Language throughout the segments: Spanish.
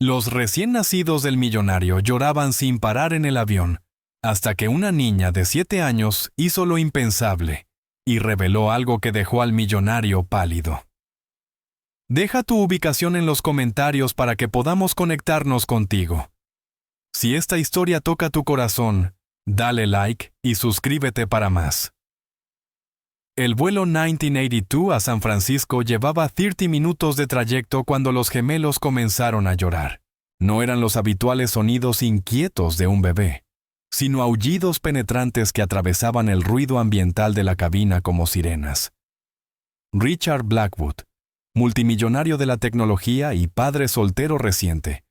Los recién nacidos del millonario lloraban sin parar en el avión, hasta que una niña de 7 años hizo lo impensable y reveló algo que dejó al millonario pálido. Deja tu ubicación en los comentarios para que podamos conectarnos contigo. Si esta historia toca tu corazón, dale like y suscríbete para más. El vuelo 1982 a San Francisco llevaba 30 minutos de trayecto cuando los gemelos comenzaron a llorar. No eran los habituales sonidos inquietos de un bebé, sino aullidos penetrantes que atravesaban el ruido ambiental de la cabina como sirenas. Richard Blackwood, multimillonario de la tecnología y padre soltero reciente,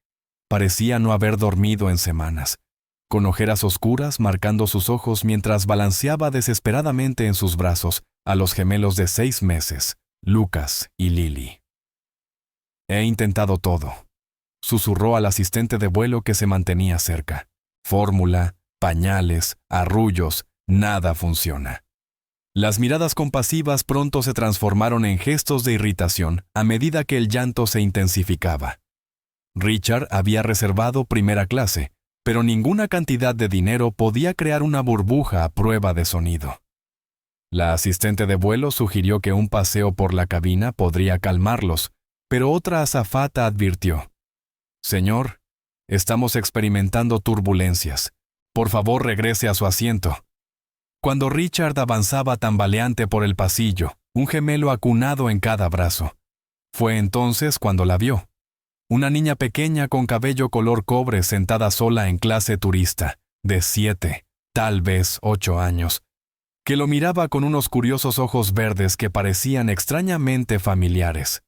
parecía no haber dormido en semanas, con ojeras oscuras marcando sus ojos mientras balanceaba desesperadamente en sus brazos a los gemelos de 6 meses, Lucas y Lily. He intentado todo, susurró al asistente de vuelo que se mantenía cerca. Fórmula, pañales, arrullos, nada funciona. Las miradas compasivas pronto se transformaron en gestos de irritación a medida que el llanto se intensificaba. Richard había reservado primera clase, pero ninguna cantidad de dinero podía crear una burbuja a prueba de sonido. La asistente de vuelo sugirió que un paseo por la cabina podría calmarlos, pero otra azafata advirtió: «Señor, estamos experimentando turbulencias. Por favor, regrese a su asiento». Cuando Richard avanzaba tambaleante por el pasillo, un gemelo acunado en cada brazo. Fue entonces cuando la vio. Una niña pequeña con cabello color cobre sentada sola en clase turista, de 7, tal vez 8 años, que lo miraba con unos curiosos ojos verdes que parecían extrañamente familiares.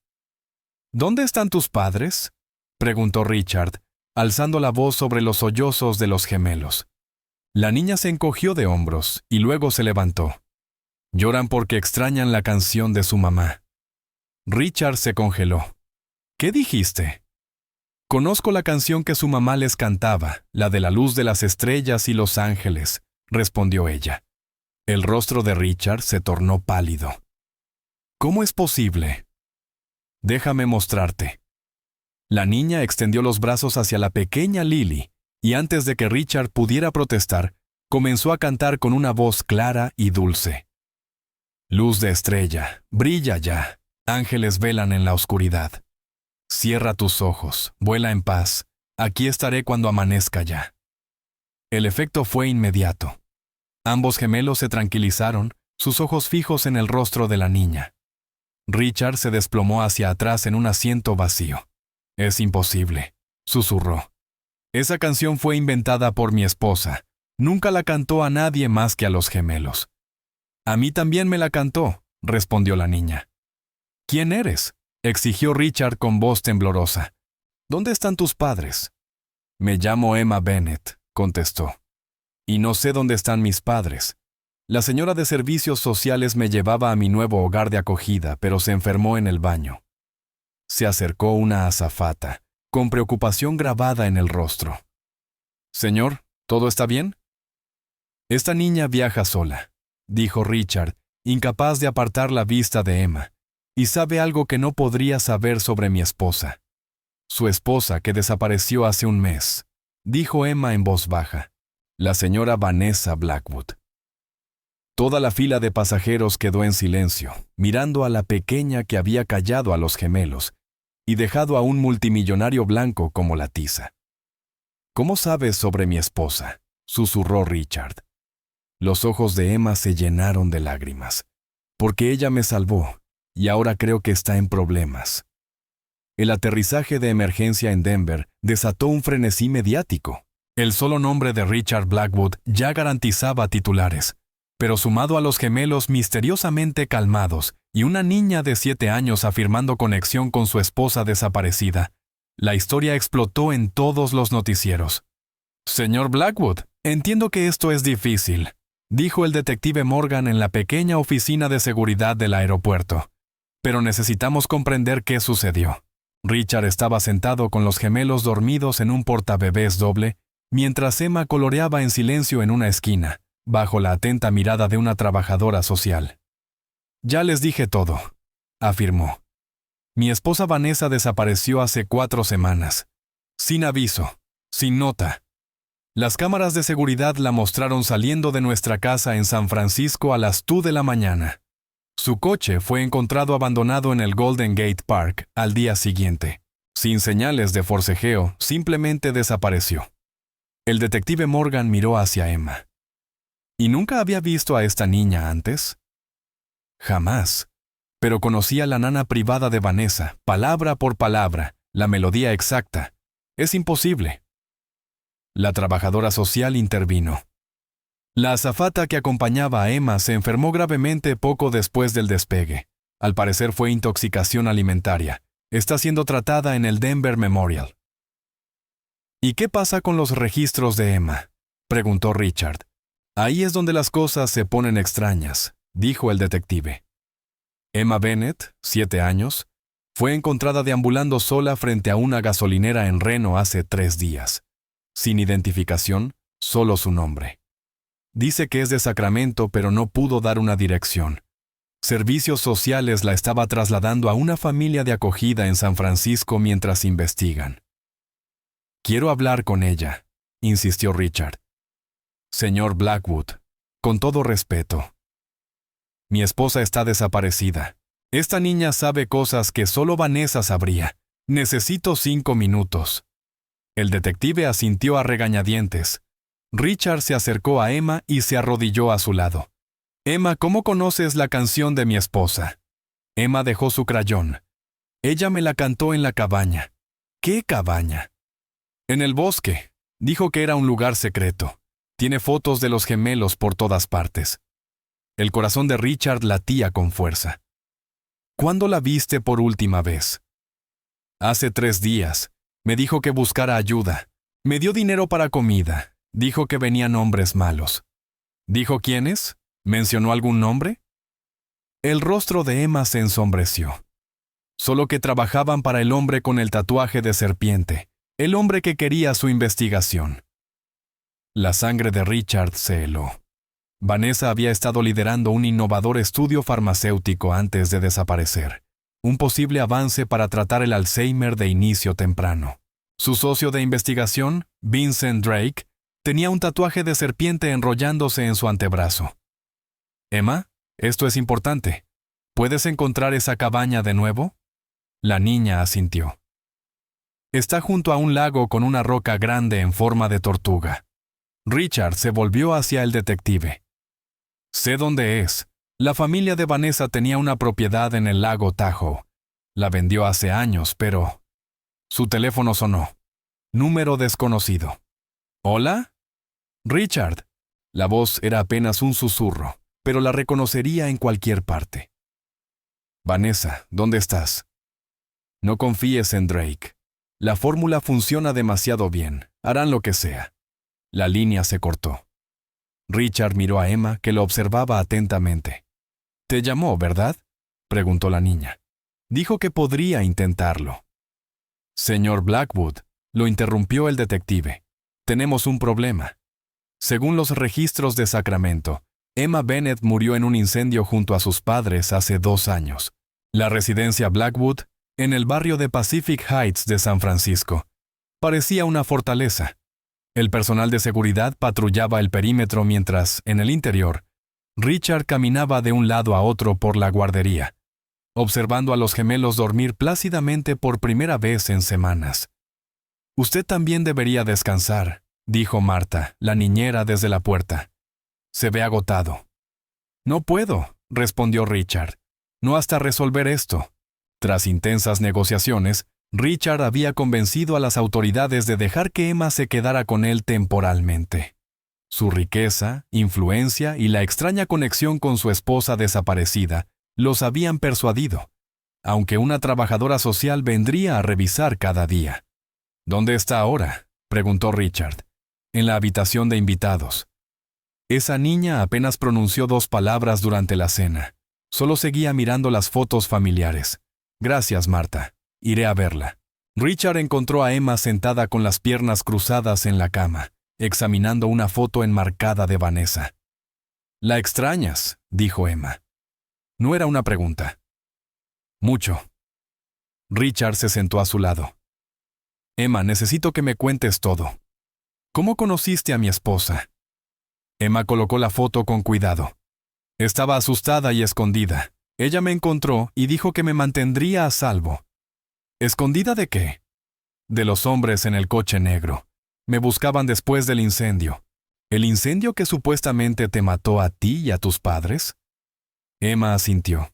«¿Dónde están tus padres?», preguntó Richard, alzando la voz sobre los sollozos de los gemelos. La niña se encogió de hombros y luego se levantó. «Lloran porque extrañan la canción de su mamá». Richard se congeló. «¿Qué dijiste?». «Conozco la canción que su mamá les cantaba, la de la luz de las estrellas y los ángeles», respondió ella. El rostro de Richard se tornó pálido. «¿Cómo es posible?». «Déjame mostrarte». La niña extendió los brazos hacia la pequeña Lily, y antes de que Richard pudiera protestar, comenzó a cantar con una voz clara y dulce. «Luz de estrella, brilla ya, ángeles velan en la oscuridad. Cierra tus ojos, vuela en paz, aquí estaré cuando amanezca ya». El efecto fue inmediato. Ambos gemelos se tranquilizaron, sus ojos fijos en el rostro de la niña. Richard se desplomó hacia atrás en un asiento vacío. «Es imposible», susurró. «Esa canción fue inventada por mi esposa. Nunca la cantó a nadie más que a los gemelos». «A mí también me la cantó», respondió la niña. «¿Quién eres?», exigió Richard con voz temblorosa. «¿Dónde están tus padres?». «Me llamo Emma Bennett», contestó. «Y no sé dónde están mis padres. La señora de servicios sociales me llevaba a mi nuevo hogar de acogida, pero se enfermó en el baño». Se acercó una azafata, con preocupación grabada en el rostro. «Señor, ¿todo está bien?». «Esta niña viaja sola», dijo Richard, incapaz de apartar la vista de Emma, «y sabe algo que no podría saber sobre mi esposa». «Su esposa, que desapareció hace un mes», dijo Emma en voz baja. «La señora Vanessa Blackwood». Toda la fila de pasajeros quedó en silencio, mirando a la pequeña que había callado a los gemelos y dejado a un multimillonario blanco como la tiza. «¿Cómo sabes sobre mi esposa?», susurró Richard. Los ojos de Emma se llenaron de lágrimas. «Porque ella me salvó, y ahora creo que está en problemas». El aterrizaje de emergencia en Denver desató un frenesí mediático. El solo nombre de Richard Blackwood ya garantizaba titulares, pero sumado a los gemelos misteriosamente calmados y una niña de 7 años afirmando conexión con su esposa desaparecida, la historia explotó en todos los noticieros. «Señor Blackwood, entiendo que esto es difícil», dijo el detective Morgan en la pequeña oficina de seguridad del aeropuerto. «Pero necesitamos comprender qué sucedió». Richard estaba sentado con los gemelos dormidos en un portabebés doble, mientras Emma coloreaba en silencio en una esquina, bajo la atenta mirada de una trabajadora social. «Ya les dije todo», afirmó. «Mi esposa Vanessa desapareció hace 4 semanas. sin aviso, sin nota. Las cámaras de seguridad la mostraron saliendo de nuestra casa en San Francisco a las 2 de la mañana. Su coche fue encontrado abandonado en el Golden Gate Park al día siguiente. Sin señales de forcejeo, simplemente desapareció. El detective Morgan miró hacia Emma. ¿Y nunca había visto a esta niña antes? Jamás. Pero conocía la nana privada de Vanessa, palabra por palabra, la melodía exacta. Es imposible. La trabajadora social intervino. La azafata que acompañaba a Emma se enfermó gravemente poco después del despegue. Al parecer fue intoxicación alimentaria. Está siendo tratada en el Denver Memorial. ¿Y qué pasa con los registros de Emma?, preguntó Richard. Ahí es donde las cosas se ponen extrañas, dijo el detective. Emma Bennett, 7 años, fue encontrada deambulando sola frente a una gasolinera en Reno hace 3 días. Sin identificación, solo su nombre. Dice que es de Sacramento, pero no pudo dar una dirección. Servicios sociales la estaba trasladando a una familia de acogida en San Francisco mientras investigan. Quiero hablar con ella, insistió Richard. Señor Blackwood, con todo respeto. Mi esposa está desaparecida. Esta niña sabe cosas que solo Vanessa sabría. Necesito 5 minutos. El detective asintió a regañadientes. Richard se acercó a Emma y se arrodilló a su lado. Emma, ¿cómo conoces la canción de mi esposa? Emma dejó su crayón. Ella me la cantó en la cabaña. ¿Qué cabaña? En el bosque. Dijo que era un lugar secreto. Tiene fotos de los gemelos por todas partes. El corazón de Richard latía con fuerza. ¿Cuándo la viste por última vez? Hace 3 días. Me dijo que buscara ayuda. Me dio dinero para comida. Dijo que venían hombres malos. ¿Dijo quiénes? ¿Mencionó algún nombre? El rostro de Emma se ensombreció. Solo que trabajaban para el hombre con el tatuaje de serpiente, el hombre que quería su investigación. La sangre de Richard se heló. Vanessa había estado liderando un innovador estudio farmacéutico antes de desaparecer, un posible avance para tratar el Alzheimer de inicio temprano. Su socio de investigación, Vincent Drake, tenía un tatuaje de serpiente enrollándose en su antebrazo. Emma, esto es importante. ¿Puedes encontrar esa cabaña de nuevo? La niña asintió. Está junto a un lago con una roca grande en forma de tortuga. Richard se volvió hacia el detective. Sé dónde es. La familia de Vanessa tenía una propiedad en el lago Tahoe. La vendió hace años, pero... Su teléfono sonó. Número desconocido. ¿Hola? Richard. La voz era apenas un susurro, pero la reconocería en cualquier parte. Vanessa, ¿dónde estás? No confíes en Drake. La fórmula funciona demasiado bien. Harán lo que sea. La línea se cortó. Richard miró a Emma, que lo observaba atentamente. «¿Te llamó, verdad?», preguntó la niña. Dijo que podría intentarlo. «Señor Blackwood», lo interrumpió el detective. «Tenemos un problema. Según los registros de Sacramento, Emma Bennett murió en un incendio junto a sus padres hace 2 años. La residencia Blackwood, en el barrio de Pacific Heights de San Francisco, parecía una fortaleza. El personal de seguridad patrullaba el perímetro mientras, en el interior, Richard caminaba de un lado a otro por la guardería, observando a los gemelos dormir plácidamente por primera vez en semanas. «Usted también debería descansar», dijo Marta, la niñera, desde la puerta. «Se ve agotado». «No puedo», respondió Richard. «No hasta resolver esto». Tras intensas negociaciones, Richard había convencido a las autoridades de dejar que Emma se quedara con él temporalmente. Su riqueza, influencia y la extraña conexión con su esposa desaparecida los habían persuadido, aunque una trabajadora social vendría a revisar cada día. «¿Dónde está ahora?», preguntó Richard. «En la habitación de invitados». Esa niña apenas pronunció 2 palabras durante la cena. Solo seguía mirando las fotos familiares. «Gracias, Marta. Iré a verla». Richard encontró a Emma sentada con las piernas cruzadas en la cama, examinando una foto enmarcada de Vanessa. «¿La extrañas?», dijo Emma. No era una pregunta. «Mucho». Richard se sentó a su lado. Emma, necesito que me cuentes todo. ¿Cómo conociste a mi esposa? Emma colocó la foto con cuidado. Estaba asustada y escondida. Ella me encontró y dijo que me mantendría a salvo. ¿Escondida de qué? De los hombres en el coche negro. Me buscaban después del incendio. ¿El incendio que supuestamente te mató a ti y a tus padres? Emma asintió.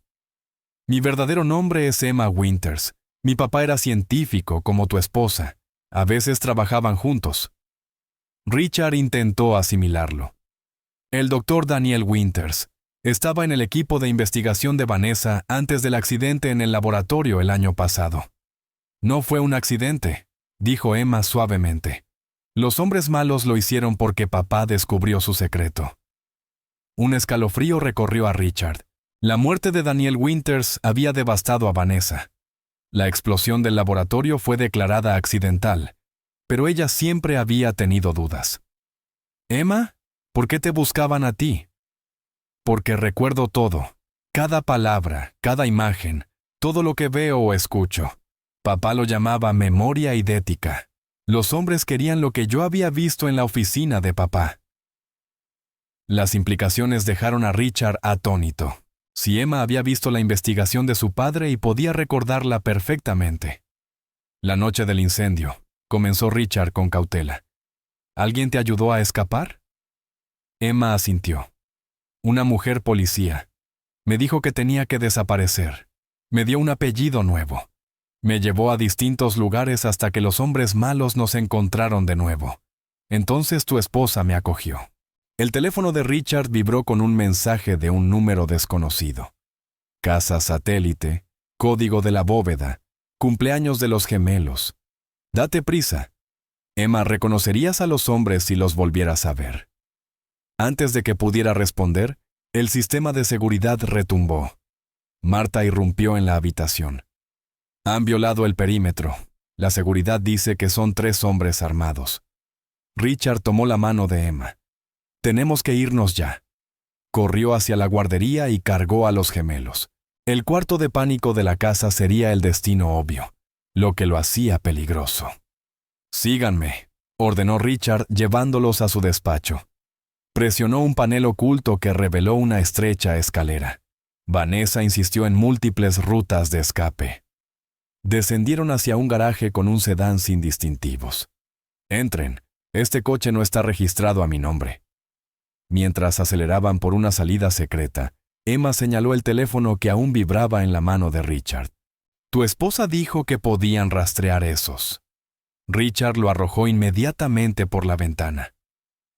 Mi verdadero nombre es Emma Winters. Mi papá era científico, como tu esposa. A veces trabajaban juntos. Richard intentó asimilarlo. El doctor Daniel Winters estaba en el equipo de investigación de Vanessa antes del accidente en el laboratorio el año pasado. No fue un accidente, dijo Emma suavemente. Los hombres malos lo hicieron porque papá descubrió su secreto. Un escalofrío recorrió a Richard. La muerte de Daniel Winters había devastado a Vanessa. La explosión del laboratorio fue declarada accidental, pero ella siempre había tenido dudas. Emma, ¿por qué te buscaban a ti? Porque recuerdo todo, cada palabra, cada imagen, todo lo que veo o escucho. Papá lo llamaba memoria idética. Los hombres querían lo que yo había visto en la oficina de papá. Las implicaciones dejaron a Richard atónito. Si Emma había visto la investigación de su padre y podía recordarla perfectamente. La noche del incendio, comenzó Richard con cautela. ¿Alguien te ayudó a escapar? Emma asintió. Una mujer policía. Me dijo que tenía que desaparecer. Me dio un apellido nuevo. Me llevó a distintos lugares hasta que los hombres malos nos encontraron de nuevo. Entonces tu esposa me acogió. El teléfono de Richard vibró con un mensaje de un número desconocido. Casa satélite, código de la bóveda, cumpleaños de los gemelos. Date prisa. Emma, reconocerías a los hombres si los volvieras a ver. Antes de que pudiera responder, el sistema de seguridad retumbó. Marta irrumpió en la habitación. Han violado el perímetro. La seguridad dice que son 3 hombres armados. Richard tomó la mano de Emma. Tenemos que irnos ya. Corrió hacia la guardería y cargó a los gemelos. El cuarto de pánico de la casa sería el destino obvio, lo que lo hacía peligroso. Síganme, ordenó Richard llevándolos a su despacho. Presionó un panel oculto que reveló una estrecha escalera. Vanessa insistió en múltiples rutas de escape. Descendieron hacia un garaje con un sedán sin distintivos. Entren, este coche no está registrado a mi nombre. Mientras aceleraban por una salida secreta, Emma señaló el teléfono que aún vibraba en la mano de Richard. Tu esposa dijo que podían rastrear esos. Richard lo arrojó inmediatamente por la ventana.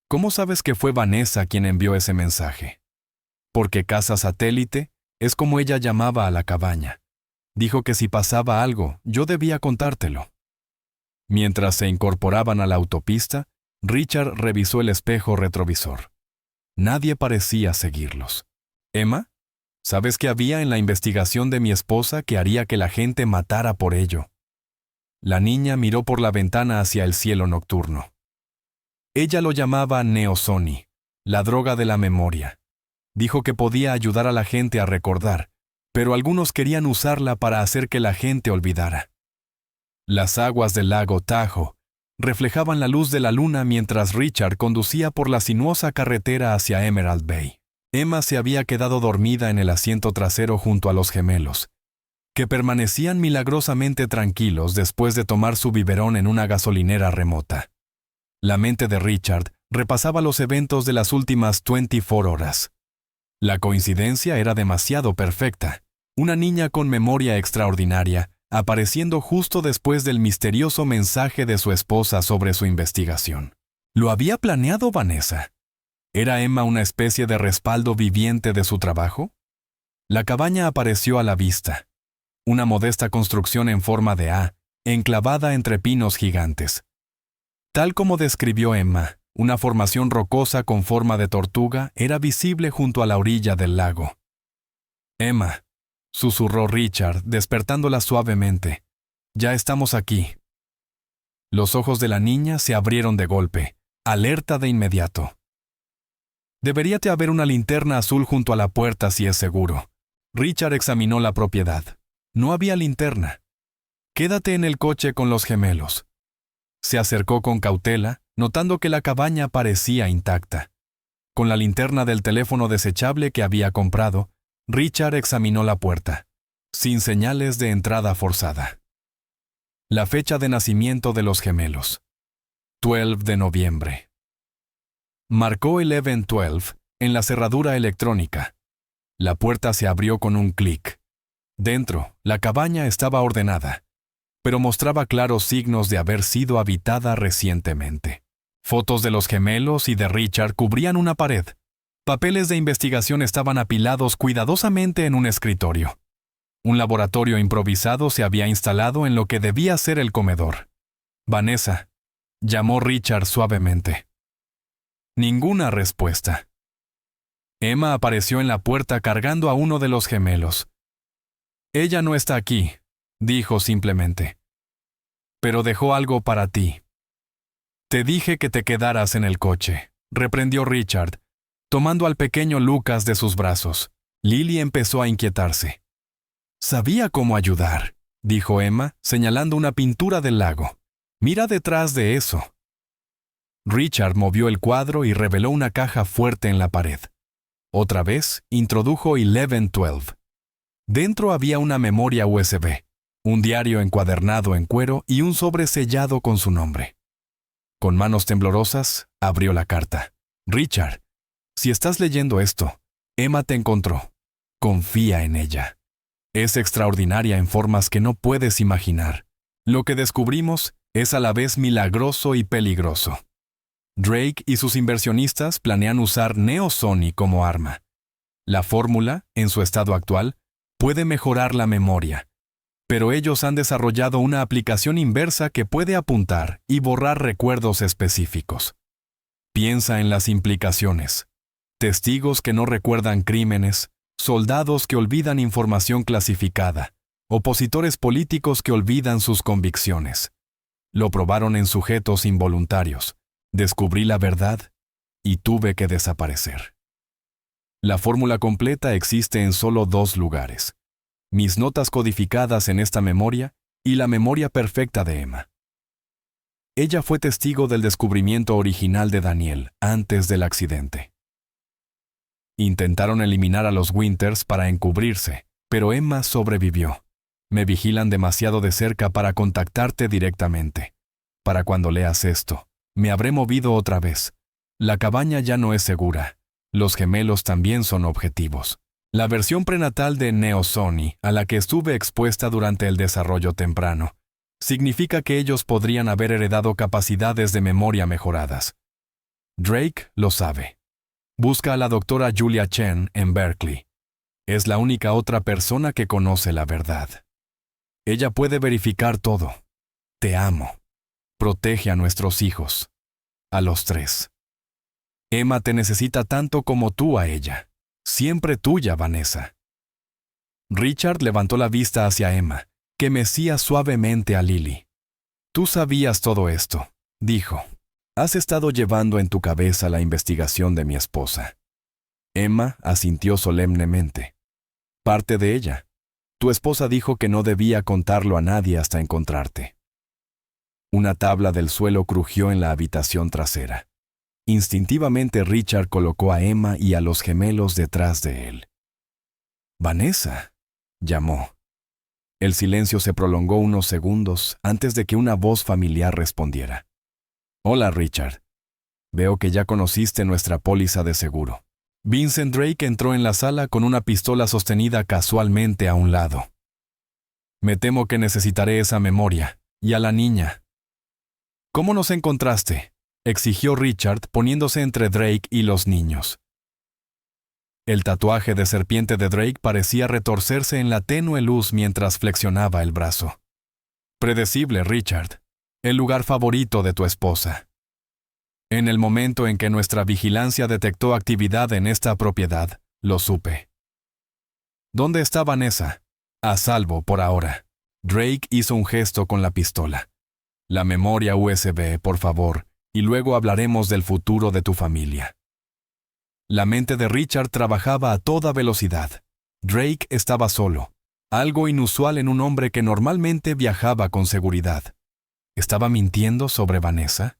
¿Cómo sabes que fue Vanessa quien envió ese mensaje? Porque casa satélite es como ella llamaba a la cabaña. Dijo que si pasaba algo, yo debía contártelo. Mientras se incorporaban a la autopista, Richard revisó el espejo retrovisor. Nadie parecía seguirlos. Emma, ¿sabes qué había en la investigación de mi esposa que haría que la gente matara por ello? La niña miró por la ventana hacia el cielo nocturno. Ella lo llamaba Neosoni, la droga de la memoria. Dijo que podía ayudar a la gente a recordar, pero algunos querían usarla para hacer que la gente olvidara. Las aguas del lago Tahoe reflejaban la luz de la luna mientras Richard conducía por la sinuosa carretera hacia Emerald Bay. Emma se había quedado dormida en el asiento trasero junto a los gemelos, que permanecían milagrosamente tranquilos después de tomar su biberón en una gasolinera remota. La mente de Richard repasaba los eventos de las últimas 24 horas. La coincidencia era demasiado perfecta. Una niña con memoria extraordinaria, apareciendo justo después del misterioso mensaje de su esposa sobre su investigación. ¿Lo había planeado Vanessa? ¿Era Emma una especie de respaldo viviente de su trabajo? La cabaña apareció a la vista. Una modesta construcción en forma de A, enclavada entre pinos gigantes. Tal como describió Emma, una formación rocosa con forma de tortuga era visible junto a la orilla del lago. Emma, susurró Richard, despertándola suavemente. Ya estamos aquí. Los ojos de la niña se abrieron de golpe, alerta de inmediato. Debería haber una linterna azul junto a la puerta si es seguro. Richard examinó la propiedad. No había linterna. Quédate en el coche con los gemelos. Se acercó con cautela, notando que la cabaña parecía intacta. Con la linterna del teléfono desechable que había comprado, Richard examinó la puerta, sin señales de entrada forzada. La fecha de nacimiento de los gemelos. 12 de noviembre. Marcó 11:12 en la cerradura electrónica. La puerta se abrió con un clic. Dentro, la cabaña estaba ordenada, pero mostraba claros signos de haber sido habitada recientemente. Fotos de los gemelos y de Richard cubrían una pared. Papeles de investigación estaban apilados cuidadosamente en un escritorio. Un laboratorio improvisado se había instalado en lo que debía ser el comedor. Vanessa, llamó Richard suavemente. Ninguna respuesta. Emma apareció en la puerta cargando a uno de los gemelos. Ella no está aquí, dijo simplemente. Pero dejó algo para ti. Te dije que te quedaras en el coche, reprendió Richard, tomando al pequeño Lucas de sus brazos. Lily empezó a inquietarse. Sabía cómo ayudar, dijo Emma, señalando una pintura del lago. Mira detrás de eso. Richard movió el cuadro y reveló una caja fuerte en la pared. Otra vez, introdujo 11:12. Dentro había una memoria USB, un diario encuadernado en cuero y un sobre sellado con su nombre. Con manos temblorosas, abrió la carta. Richard, si estás leyendo esto, Emma te encontró. Confía en ella. Es extraordinaria en formas que no puedes imaginar. Lo que descubrimos es a la vez milagroso y peligroso. Drake y sus inversionistas planean usar Neo-Sony como arma. La fórmula, en su estado actual, puede mejorar la memoria, pero ellos han desarrollado una aplicación inversa que puede apuntar y borrar recuerdos específicos. Piensa en las implicaciones. Testigos que no recuerdan crímenes, soldados que olvidan información clasificada, opositores políticos que olvidan sus convicciones. Lo probaron en sujetos involuntarios. Descubrí la verdad y tuve que desaparecer. La fórmula completa existe en solo 2 lugares: mis notas codificadas en esta memoria y la memoria perfecta de Emma. Ella fue testigo del descubrimiento original de Daniel antes del accidente. Intentaron eliminar a los Winters para encubrirse, pero Emma sobrevivió. Me vigilan demasiado de cerca para contactarte directamente. Para cuando leas esto, me habré movido otra vez. La cabaña ya no es segura. Los gemelos también son objetivos. La versión prenatal de Neo-Sony, a la que estuve expuesta durante el desarrollo temprano, significa que ellos podrían haber heredado capacidades de memoria mejoradas. Drake lo sabe. Busca a la doctora Julia Chen en Berkeley. Es la única otra persona que conoce la verdad. Ella puede verificar todo. Te amo. Protege a nuestros hijos. A los 3. Emma te necesita tanto como tú a ella. Siempre tuya, Vanessa. Richard levantó la vista hacia Emma, que mecía suavemente a Lily. Tú sabías todo esto, dijo. Has estado llevando en tu cabeza la investigación de mi esposa. Emma asintió solemnemente. Parte de ella. Tu esposa dijo que no debía contarlo a nadie hasta encontrarte. Una tabla del suelo crujió en la habitación trasera. Instintivamente Richard colocó a Emma y a los gemelos detrás de él. «Vanessa», llamó. El silencio se prolongó unos segundos antes de que una voz familiar respondiera. «Hola, Richard. Veo que ya conociste nuestra póliza de seguro». Vincent Drake entró en la sala con una pistola sostenida casualmente a un lado. «Me temo que necesitaré esa memoria, y a la niña». «¿Cómo nos encontraste?», exigió Richard poniéndose entre Drake y los niños. El tatuaje de serpiente de Drake parecía retorcerse en la tenue luz mientras flexionaba el brazo. «Predecible, Richard. El lugar favorito de tu esposa». En el momento en que nuestra vigilancia detectó actividad en esta propiedad, lo supe. «¿Dónde está Vanessa?» «A salvo por ahora». Drake hizo un gesto con la pistola. «La memoria USB, por favor, y luego hablaremos del futuro de tu familia». La mente de Richard trabajaba a toda velocidad. Drake estaba solo, algo inusual en un hombre que normalmente viajaba con seguridad. ¿Estaba mintiendo sobre Vanessa?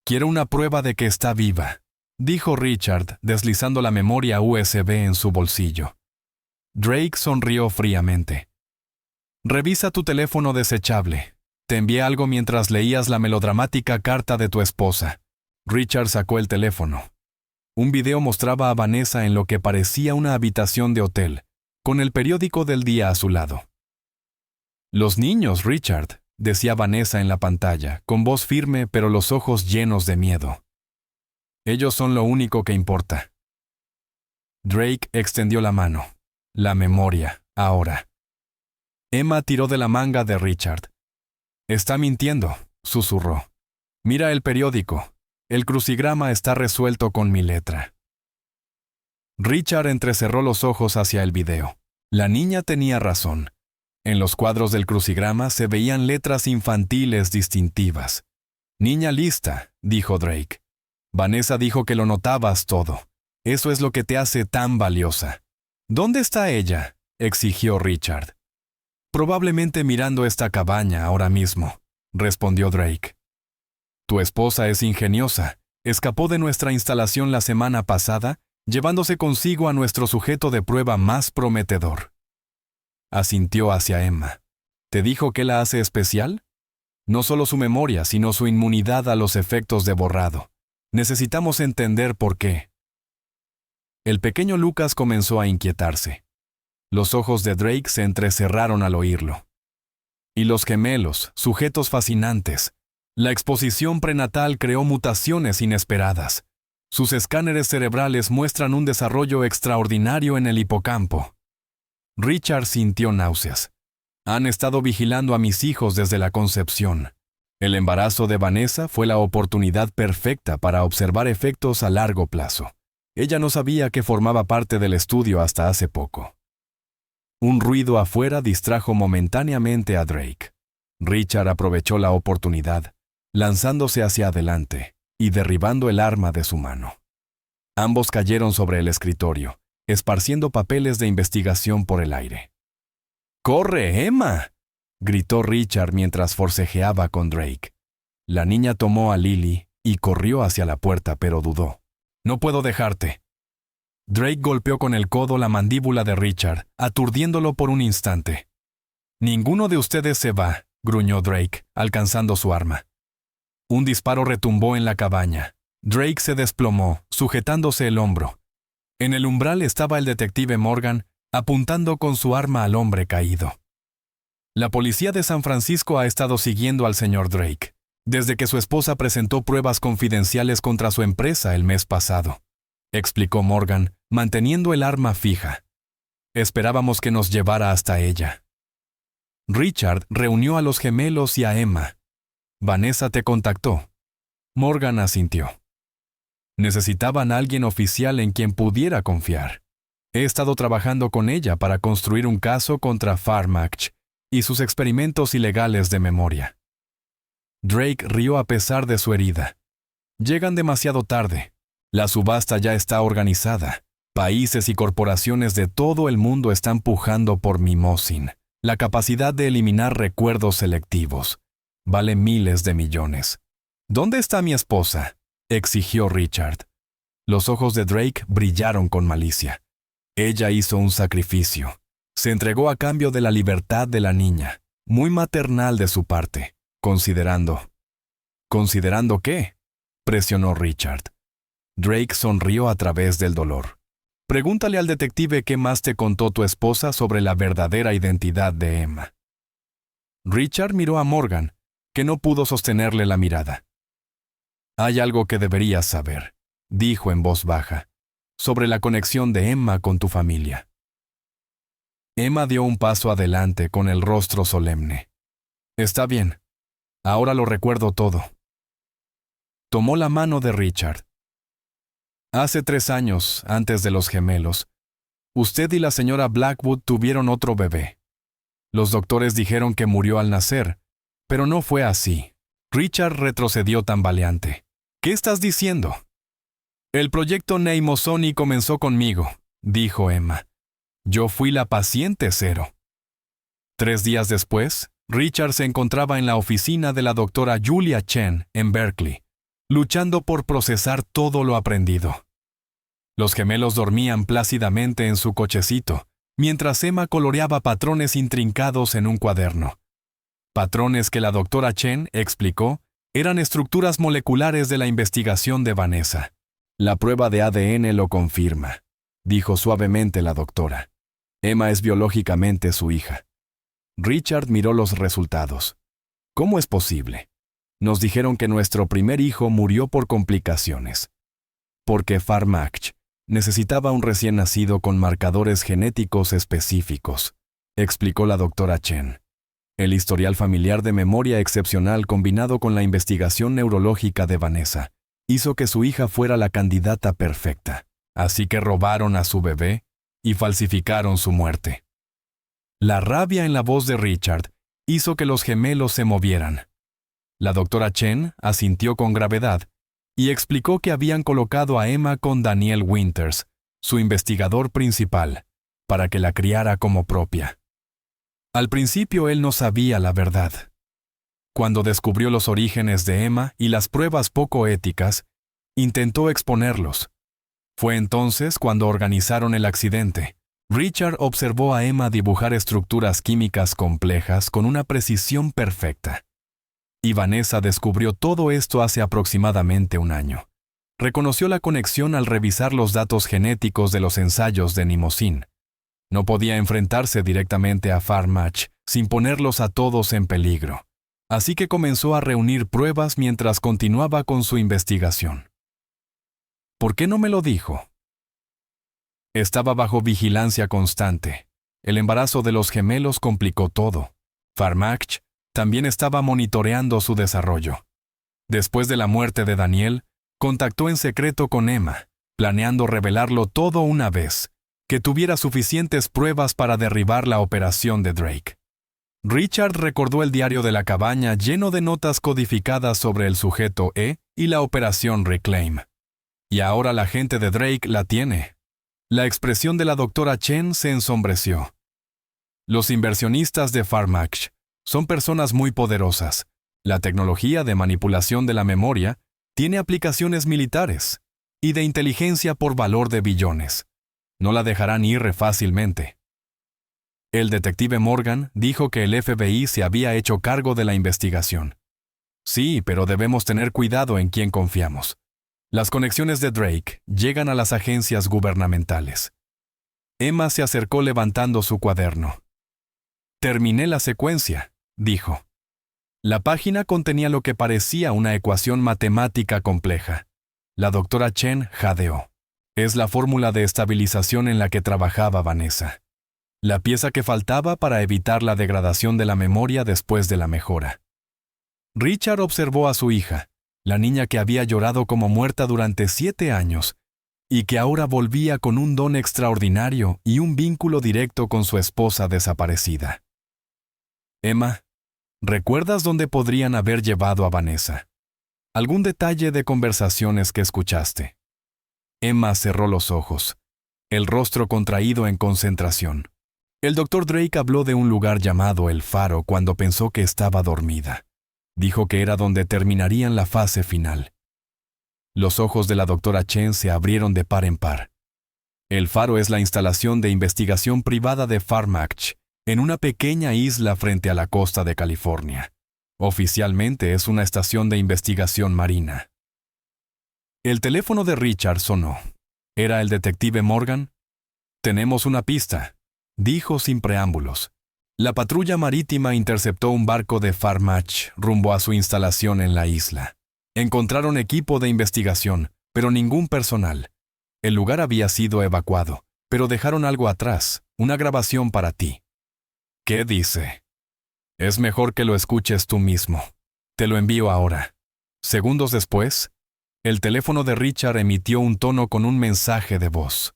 Quiero una prueba de que está viva, dijo Richard, deslizando la memoria USB en su bolsillo. Drake sonrió fríamente. Revisa tu teléfono desechable. Te envié algo mientras leías la melodramática carta de tu esposa. Richard sacó el teléfono. Un video mostraba a Vanessa en lo que parecía una habitación de hotel, con el periódico del día a su lado. Los niños, Richard, decía Vanessa en la pantalla, con voz firme pero los ojos llenos de miedo. Ellos son lo único que importa. Drake extendió la mano. La memoria, ahora. Emma tiró de la manga de Richard. Está mintiendo, susurró. Mira el periódico. El crucigrama está resuelto con mi letra. Richard entrecerró los ojos hacia el video. La niña tenía razón. En los cuadros del crucigrama se veían letras infantiles distintivas. Niña lista, dijo Drake. Vanessa dijo que lo notabas todo. Eso es lo que te hace tan valiosa. ¿Dónde está ella?, exigió Richard. Probablemente mirando esta cabaña ahora mismo, respondió Drake. Tu esposa es ingeniosa. Escapó de nuestra instalación la semana pasada, llevándose consigo a nuestro sujeto de prueba más prometedor. Asintió hacia Emma. ¿Te dijo qué la hace especial? No solo su memoria, sino su inmunidad a los efectos de borrado. Necesitamos entender por qué. El pequeño Lucas comenzó a inquietarse. Los ojos de Drake se entrecerraron al oírlo. Y los gemelos, sujetos fascinantes. La exposición prenatal creó mutaciones inesperadas. Sus escáneres cerebrales muestran un desarrollo extraordinario en el hipocampo. Richard sintió náuseas. Han estado vigilando a mis hijos desde la concepción. El embarazo de Vanessa fue la oportunidad perfecta para observar efectos a largo plazo. Ella no sabía que formaba parte del estudio hasta hace poco. Un ruido afuera distrajo momentáneamente a Drake. Richard aprovechó la oportunidad, lanzándose hacia adelante y derribando el arma de su mano. Ambos cayeron sobre el escritorio, esparciendo papeles de investigación por el aire. ¡Corre, Emma!, gritó Richard mientras forcejeaba con Drake. La niña tomó a Lily y corrió hacia la puerta, pero dudó. No puedo dejarte. Drake golpeó con el codo la mandíbula de Richard, aturdiéndolo por un instante. Ninguno de ustedes se va, gruñó Drake, alcanzando su arma. Un disparo retumbó en la cabaña. Drake se desplomó, sujetándose el hombro. En el umbral estaba el detective Morgan, apuntando con su arma al hombre caído. La policía de San Francisco ha estado siguiendo al señor Drake, desde que su esposa presentó pruebas confidenciales contra su empresa el mes pasado, explicó Morgan, manteniendo el arma fija. Esperábamos que nos llevara hasta ella. Richard reunió a los gemelos y a Emma. Vanessa te contactó. Morgan asintió. Necesitaban a alguien oficial en quien pudiera confiar. He estado trabajando con ella para construir un caso contra Pharmach y sus experimentos ilegales de memoria. Drake rió a pesar de su herida. Llegan demasiado tarde. La subasta ya está organizada. Países y corporaciones de todo el mundo están pujando por Mimosin, la capacidad de eliminar recuerdos selectivos. Vale miles de millones. ¿Dónde está mi esposa?, exigió Richard. Los ojos de Drake brillaron con malicia. Ella hizo un sacrificio. Se entregó a cambio de la libertad de la niña. Muy maternal de su parte, considerando. ¿Considerando qué?, presionó Richard. Drake sonrió a través del dolor. Pregúntale al detective qué más te contó tu esposa sobre la verdadera identidad de Emma. Richard miró a Morgan, que no pudo sostenerle la mirada. Hay algo que deberías saber, dijo en voz baja, sobre la conexión de Emma con tu familia. Emma dio un paso adelante con el rostro solemne. Está bien. Ahora lo recuerdo todo. Tomó la mano de Richard. Hace 3 años, antes de los gemelos, usted y la señora Blackwood tuvieron otro bebé. Los doctores dijeron que murió al nacer, pero no fue así. Richard retrocedió tambaleante. ¿Qué estás diciendo? El proyecto Neimosoni comenzó conmigo, dijo Emma. Yo fui la paciente cero. 3 días después, Richard se encontraba en la oficina de la doctora Julia Chen en Berkeley, luchando por procesar todo lo aprendido. Los gemelos dormían plácidamente en su cochecito, mientras Emma coloreaba patrones intrincados en un cuaderno. Patrones que la doctora Chen explicó eran estructuras moleculares de la investigación de Vanessa. La prueba de ADN lo confirma, dijo suavemente la doctora. Emma es biológicamente su hija. Richard miró los resultados. ¿Cómo es posible? Nos dijeron que nuestro primer hijo murió por complicaciones. Porque Pharmach necesitaba un recién nacido con marcadores genéticos específicos, explicó la doctora Chen. El historial familiar de memoria excepcional combinado con la investigación neurológica de Vanessa hizo que su hija fuera la candidata perfecta. Así que robaron a su bebé y falsificaron su muerte. La rabia en la voz de Richard hizo que los gemelos se movieran. La doctora Chen asintió con gravedad y explicó que habían colocado a Emma con Daniel Winters, su investigador principal, para que la criara como propia. Al principio él no sabía la verdad. Cuando descubrió los orígenes de Emma y las pruebas poco éticas, intentó exponerlos. Fue entonces cuando organizaron el accidente. Richard observó a Emma dibujar estructuras químicas complejas con una precisión perfecta. Y Vanessa descubrió todo esto hace aproximadamente un año. Reconoció la conexión al revisar los datos genéticos de los ensayos de Nimosin. No podía enfrentarse directamente a Pharmach sin ponerlos a todos en peligro. Así que comenzó a reunir pruebas mientras continuaba con su investigación. ¿Por qué no me lo dijo? Estaba bajo vigilancia constante. El embarazo de los gemelos complicó todo. Pharmach también estaba monitoreando su desarrollo. Después de la muerte de Daniel, contactó en secreto con Emma, planeando revelarlo todo una vez, que tuviera suficientes pruebas para derribar la operación de Drake. Richard recordó el diario de la cabaña lleno de notas codificadas sobre el sujeto E y la operación Reclaim. Y ahora la gente de Drake la tiene. La expresión de la doctora Chen se ensombreció. Los inversionistas de Pharmach son personas muy poderosas. La tecnología de manipulación de la memoria tiene aplicaciones militares y de inteligencia por valor de billones. No la dejarán ir fácilmente. El detective Morgan dijo que el FBI se había hecho cargo de la investigación. Sí, pero debemos tener cuidado en quién confiamos. Las conexiones de Drake llegan a las agencias gubernamentales. Emma se acercó levantando su cuaderno. Terminé la secuencia, dijo. La página contenía lo que parecía una ecuación matemática compleja. La doctora Chen jadeó. Es la fórmula de estabilización en la que trabajaba Vanessa. La pieza que faltaba para evitar la degradación de la memoria después de la mejora. Richard observó a su hija, la niña que había llorado como muerta durante 7 años, y que ahora volvía con un don extraordinario y un vínculo directo con su esposa desaparecida. Emma, ¿recuerdas dónde podrían haber llevado a Vanessa? ¿Algún detalle de conversaciones que escuchaste? Emma cerró los ojos, el rostro contraído en concentración. El Dr. Drake habló de un lugar llamado El Faro cuando pensó que estaba dormida. Dijo que era donde terminarían la fase final. Los ojos de la doctora Chen se abrieron de par en par. El Faro es la instalación de investigación privada de Pharmach en una pequeña isla frente a la costa de California. Oficialmente es una estación de investigación marina. El teléfono de Richard sonó. ¿Era el detective Morgan? Tenemos una pista, dijo sin preámbulos. La patrulla marítima interceptó un barco de Pharmach rumbo a su instalación en la isla. Encontraron equipo de investigación, pero ningún personal. El lugar había sido evacuado, pero dejaron algo atrás, una grabación para ti. ¿Qué dice? Es mejor que lo escuches tú mismo. Te lo envío ahora. Segundos después, el teléfono de Richard emitió un tono con un mensaje de voz.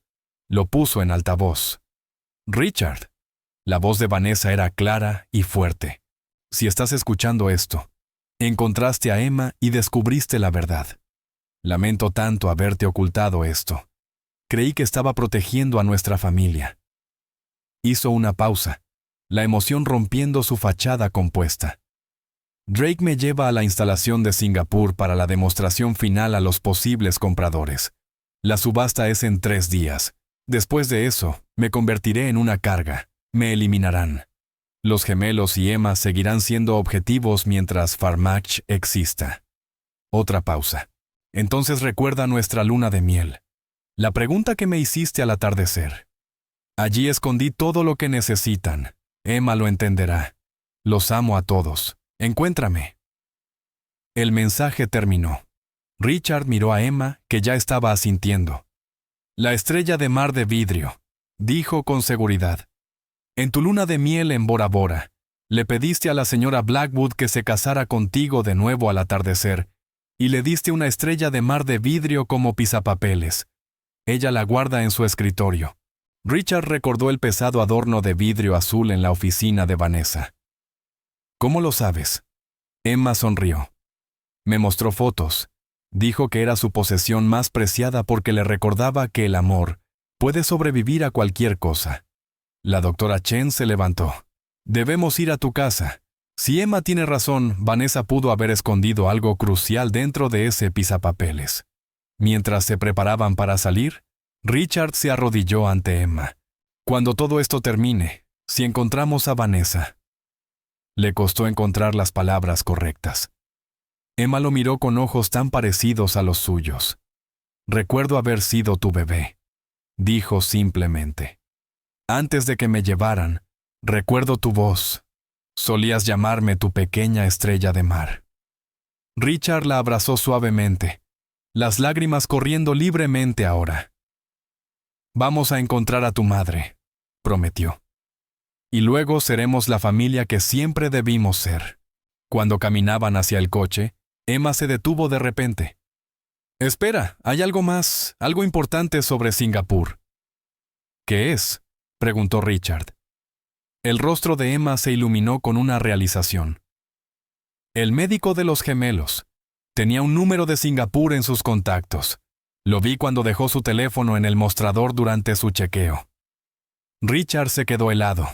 Lo puso en altavoz. Richard. La voz de Vanessa era clara y fuerte. Si estás escuchando esto, encontraste a Emma y descubriste la verdad. Lamento tanto haberte ocultado esto. Creí que estaba protegiendo a nuestra familia. Hizo una pausa. la emoción rompiendo su fachada compuesta. Drake me lleva a la instalación de Singapur para la demostración final a los posibles compradores. La subasta es en 3 días. Después de eso, me convertiré en una carga. Me eliminarán. Los gemelos y Emma seguirán siendo objetivos mientras Farmach exista. Otra pausa. Entonces recuerda nuestra luna de miel. La pregunta que me hiciste al atardecer. Allí escondí todo lo que necesitan. Emma lo entenderá. Los amo a todos. Encuéntrame. El mensaje terminó. Richard miró a Emma, que ya estaba asintiendo. La estrella de mar de vidrio, dijo con seguridad. En tu luna de miel en Bora Bora, le pediste a la señora Blackwood que se casara contigo de nuevo al atardecer, y le diste una estrella de mar de vidrio como pisapapeles. Ella la guarda en su escritorio. Richard recordó el pesado adorno de vidrio azul en la oficina de Vanessa. ¿Cómo lo sabes? Emma sonrió. Me mostró fotos. Dijo que era su posesión más preciada porque le recordaba que el amor puede sobrevivir a cualquier cosa. La doctora Chen se levantó. Debemos ir a tu casa. Si Emma tiene razón, Vanessa pudo haber escondido algo crucial dentro de ese pisapapeles. Mientras se preparaban para salir, Richard se arrodilló ante Emma. Cuando todo esto termine, si encontramos a Vanessa. Le costó encontrar las palabras correctas. Emma lo miró con ojos tan parecidos a los suyos. Recuerdo haber sido tu bebé, dijo simplemente. Antes de que me llevaran, recuerdo tu voz. Solías llamarme tu pequeña estrella de mar. Richard la abrazó suavemente, las lágrimas corriendo libremente ahora. Vamos a encontrar a tu madre, prometió. Y luego seremos la familia que siempre debimos ser. Cuando caminaban hacia el coche, Emma se detuvo de repente. Espera, hay algo más, algo importante sobre Singapur. ¿Qué es? Preguntó Richard. El rostro de Emma se iluminó con una realización. El médico de los gemelos. Tenía un número de Singapur en sus contactos. Lo vi cuando dejó su teléfono en el mostrador durante su chequeo. Richard se quedó helado.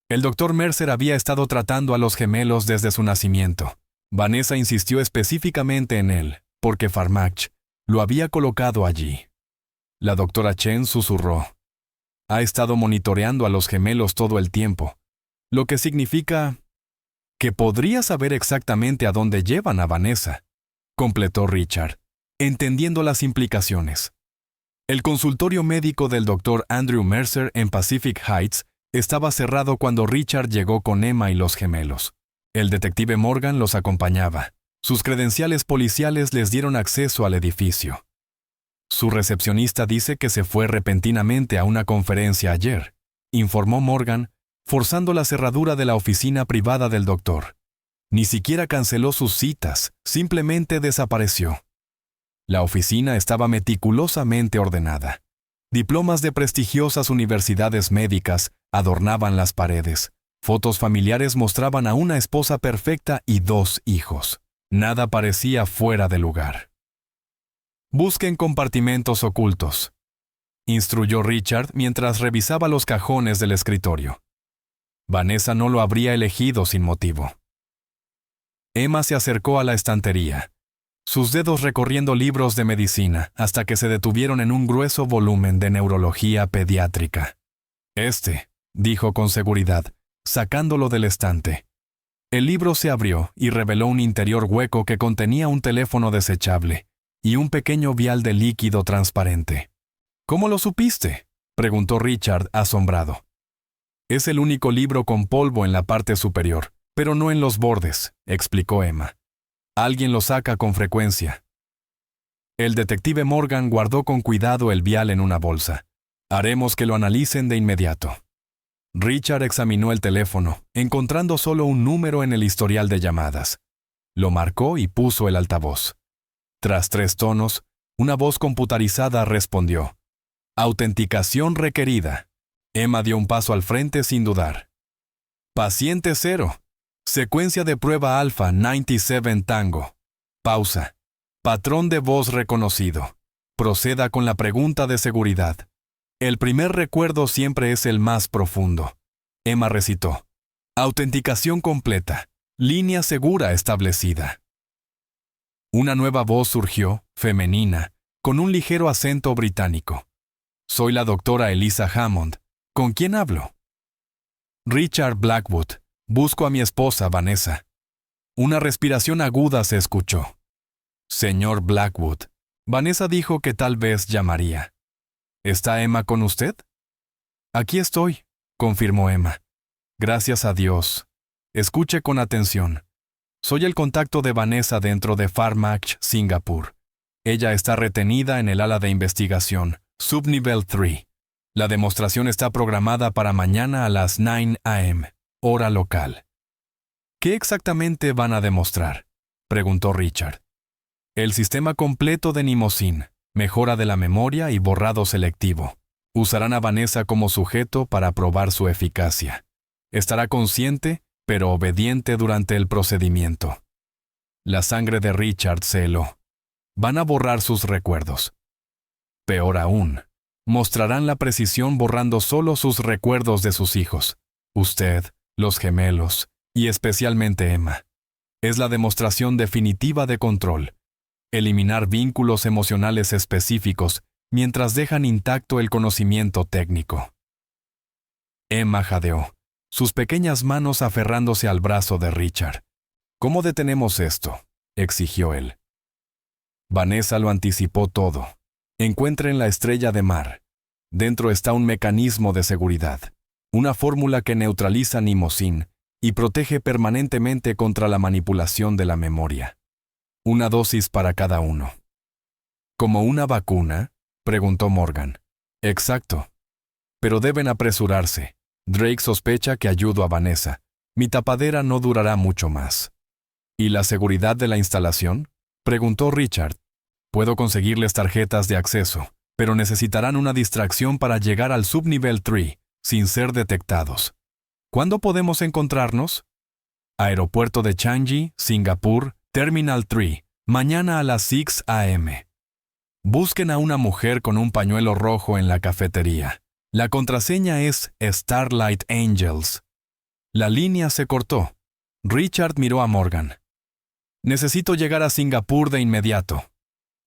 El doctor Mercer había estado tratando a los gemelos desde su nacimiento. Vanessa insistió específicamente en él, porque Farmach lo había colocado allí. La doctora Chen susurró. Ha estado monitoreando a los gemelos todo el tiempo, lo que significa que podría saber exactamente a dónde llevan a Vanessa, completó Richard, entendiendo las implicaciones. El consultorio médico del doctor Andrew Mercer en Pacific Heights estaba cerrado cuando Richard llegó con Emma y los gemelos. El detective Morgan los acompañaba. Sus credenciales policiales les dieron acceso al edificio. Su recepcionista dice que se fue repentinamente a una conferencia ayer, informó Morgan, forzando la cerradura de la oficina privada del doctor. Ni siquiera canceló sus citas, simplemente desapareció. La oficina estaba meticulosamente ordenada. Diplomas de prestigiosas universidades médicas adornaban las paredes. Fotos familiares mostraban a una esposa perfecta y 2 hijos. Nada parecía fuera de lugar. Busquen compartimentos ocultos, instruyó Richard mientras revisaba los cajones del escritorio. Vanessa no lo habría elegido sin motivo. Emma se acercó a la estantería, sus dedos recorriendo libros de medicina hasta que se detuvieron en un grueso volumen de neurología pediátrica. Dijo con seguridad, sacándolo del estante. El libro se abrió y reveló un interior hueco que contenía un teléfono desechable y un pequeño vial de líquido transparente. ¿Cómo lo supiste?, preguntó Richard, asombrado. Es el único libro con polvo en la parte superior, pero no en los bordes, explicó Emma. Alguien lo saca con frecuencia. El detective Morgan guardó con cuidado el vial en una bolsa. Haremos que lo analicen de inmediato. Richard examinó el teléfono, encontrando solo un número en el historial de llamadas. Lo marcó y puso el altavoz. Tras 3 tonos, una voz computarizada respondió. Autenticación requerida. Emma dio un paso al frente sin dudar. Paciente 0. Secuencia de prueba alfa 97 Tango. Pausa. Patrón de voz reconocido. Proceda con la pregunta de seguridad. El primer recuerdo siempre es el más profundo. Emma recitó. Autenticación completa. Línea segura establecida. Una nueva voz surgió, femenina, con un ligero acento británico. Soy la doctora Elisa Hammond. ¿Con quién hablo? Richard Blackwood. Busco a mi esposa, Vanessa. Una respiración aguda se escuchó. Señor Blackwood. Vanessa dijo que tal vez llamaría. ¿Está Emma con usted? Aquí estoy, confirmó Emma. Gracias a Dios. Escuche con atención. Soy el contacto de Vanessa dentro de Pharmac, Singapur. Ella está retenida en el ala de investigación, Subnivel 3. La demostración está programada para mañana a las 9 a.m., hora local. ¿Qué exactamente van a demostrar?, preguntó Richard. El sistema completo de Nimocin, mejora de la memoria y borrado selectivo. Usarán a Vanessa como sujeto para probar su eficacia. Estará consciente, pero obediente durante el procedimiento. La sangre de Richard se heló. Van a borrar sus recuerdos. Peor aún, mostrarán la precisión borrando solo sus recuerdos de sus hijos, usted, los gemelos, y especialmente Emma. Es la demostración definitiva de control. Eliminar vínculos emocionales específicos mientras dejan intacto el conocimiento técnico. Emma jadeó, sus pequeñas manos aferrándose al brazo de Richard. ¿Cómo detenemos esto?, exigió él. Vanessa lo anticipó todo. Encuentren la estrella de mar. Dentro está un mecanismo de seguridad, una fórmula que neutraliza Nimocin y protege permanentemente contra la manipulación de la memoria. Una dosis para cada uno. ¿Como una vacuna?, preguntó Morgan. Exacto. Pero deben apresurarse. Drake sospecha que ayudo a Vanessa. Mi tapadera no durará mucho más. ¿Y la seguridad de la instalación?, preguntó Richard. Puedo conseguirles tarjetas de acceso, pero necesitarán una distracción para llegar al Subnivel 3, sin ser detectados. ¿Cuándo podemos encontrarnos? Aeropuerto de Changi, Singapur, Terminal 3, mañana a las 6 a.m. Busquen a una mujer con un pañuelo rojo en la cafetería. La contraseña es Starlight Angels. La línea se cortó. Richard miró a Morgan. Necesito llegar a Singapur de inmediato.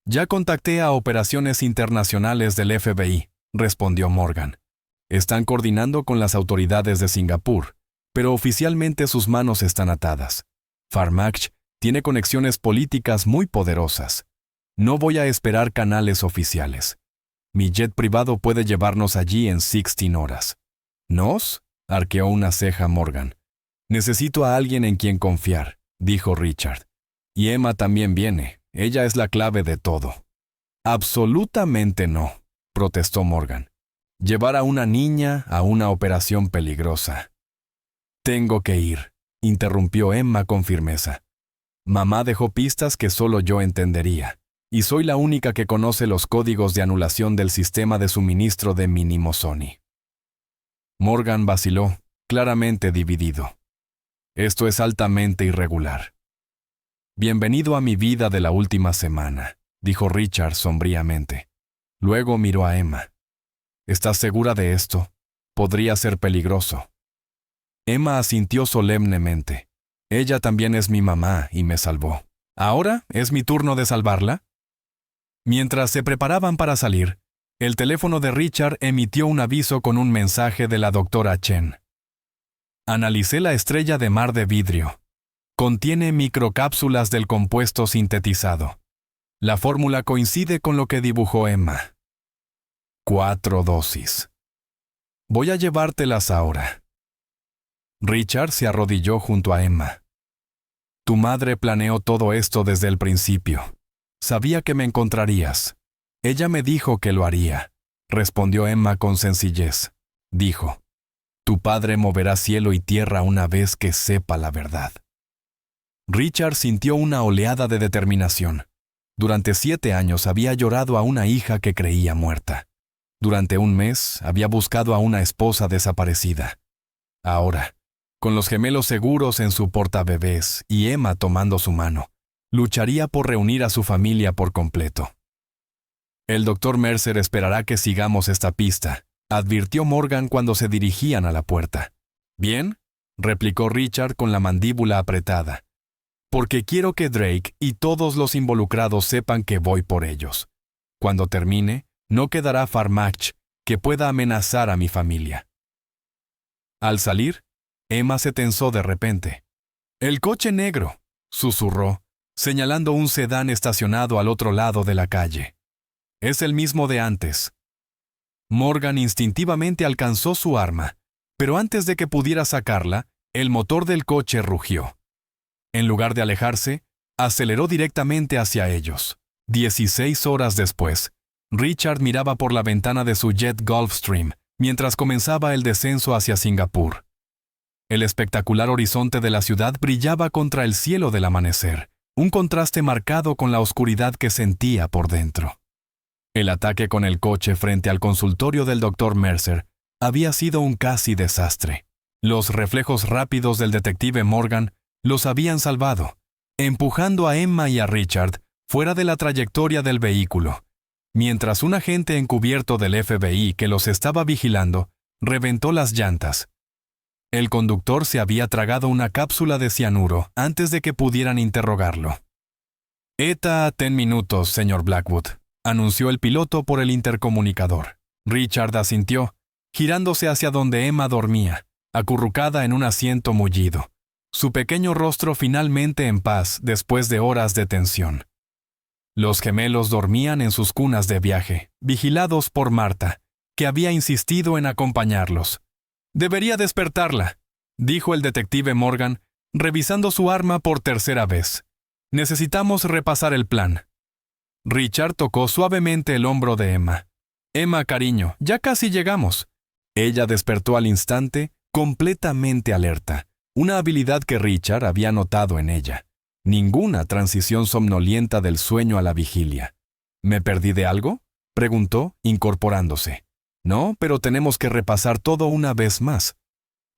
Ya contacté a Operaciones Internacionales del FBI, respondió Morgan. Están coordinando con las autoridades de Singapur, pero oficialmente sus manos están atadas. Pharmac tiene conexiones políticas muy poderosas. No voy a esperar canales oficiales. Mi jet privado puede llevarnos allí en 16 horas. ¿Nos?, arqueó una ceja Morgan. Necesito a alguien en quien confiar, dijo Richard. Y Emma también viene. Ella es la clave de todo. Absolutamente no, protestó Morgan. Llevar a una niña a una operación peligrosa. Tengo que ir, interrumpió Emma con firmeza. Mamá dejó pistas que solo yo entendería, y soy la única que conoce los códigos de anulación del sistema de suministro de mi Nimosoni. Morgan vaciló, claramente dividido. Esto es altamente irregular. Bienvenido a mi vida de la última semana, dijo Richard sombríamente. Luego miró a Emma. ¿Estás segura de esto? Podría ser peligroso. Emma asintió solemnemente. Ella también es mi mamá y me salvó. ¿Ahora es mi turno de salvarla? Mientras se preparaban para salir, el teléfono de Richard emitió un aviso con un mensaje de la doctora Chen. Analicé la estrella de mar de vidrio. Contiene microcápsulas del compuesto sintetizado. La fórmula coincide con lo que dibujó Emma. 4 dosis. Voy a llevártelas ahora. Richard se arrodilló junto a Emma. Tu madre planeó todo esto desde el principio. Sabía que me encontrarías. Ella me dijo que lo haría, respondió Emma con sencillez. Dijo, tu padre moverá cielo y tierra una vez que sepa la verdad. Richard sintió una oleada de determinación. Durante 7 años había llorado a una hija que creía muerta. Durante un mes había buscado a una esposa desaparecida. Ahora, con los gemelos seguros en su portabebés y Emma tomando su mano, lucharía por reunir a su familia por completo. El Dr. Mercer esperará que sigamos esta pista, advirtió Morgan cuando se dirigían a la puerta. ¿Bien? replicó Richard con la mandíbula apretada. Porque quiero que Drake y todos los involucrados sepan que voy por ellos. Cuando termine, no quedará Farmach que pueda amenazar a mi familia. Al salir, Emma se tensó de repente. «El coche negro», susurró, señalando un sedán estacionado al otro lado de la calle. «Es el mismo de antes». Morgan instintivamente alcanzó su arma, pero antes de que pudiera sacarla, el motor del coche rugió. En lugar de alejarse, aceleró directamente hacia ellos. 16 horas después, Richard miraba por la ventana de su jet Gulfstream mientras comenzaba el descenso hacia Singapur. El espectacular horizonte de la ciudad brillaba contra el cielo del amanecer, un contraste marcado con la oscuridad que sentía por dentro. El ataque con el coche frente al consultorio del Dr. Mercer había sido un casi desastre. Los reflejos rápidos del detective Morgan los habían salvado, empujando a Emma y a Richard fuera de la trayectoria del vehículo, mientras un agente encubierto del FBI que los estaba vigilando reventó las llantas. El conductor se había tragado una cápsula de cianuro antes de que pudieran interrogarlo. «ETA a 10 minutos, señor Blackwood», anunció el piloto por el intercomunicador. Richard asintió, girándose hacia donde Emma dormía, acurrucada en un asiento mullido, su pequeño rostro finalmente en paz después de horas de tensión. Los gemelos dormían en sus cunas de viaje, vigilados por Marta, que había insistido en acompañarlos. «Debería despertarla», dijo el detective Morgan, revisando su arma por tercera vez. «Necesitamos repasar el plan». Richard tocó suavemente el hombro de Emma. «Emma, cariño, ya casi llegamos». Ella despertó al instante, completamente alerta, una habilidad que Richard había notado en ella. Ninguna transición somnolienta del sueño a la vigilia. «¿Me perdí de algo?», preguntó, incorporándose. «No, pero tenemos que repasar todo una vez más».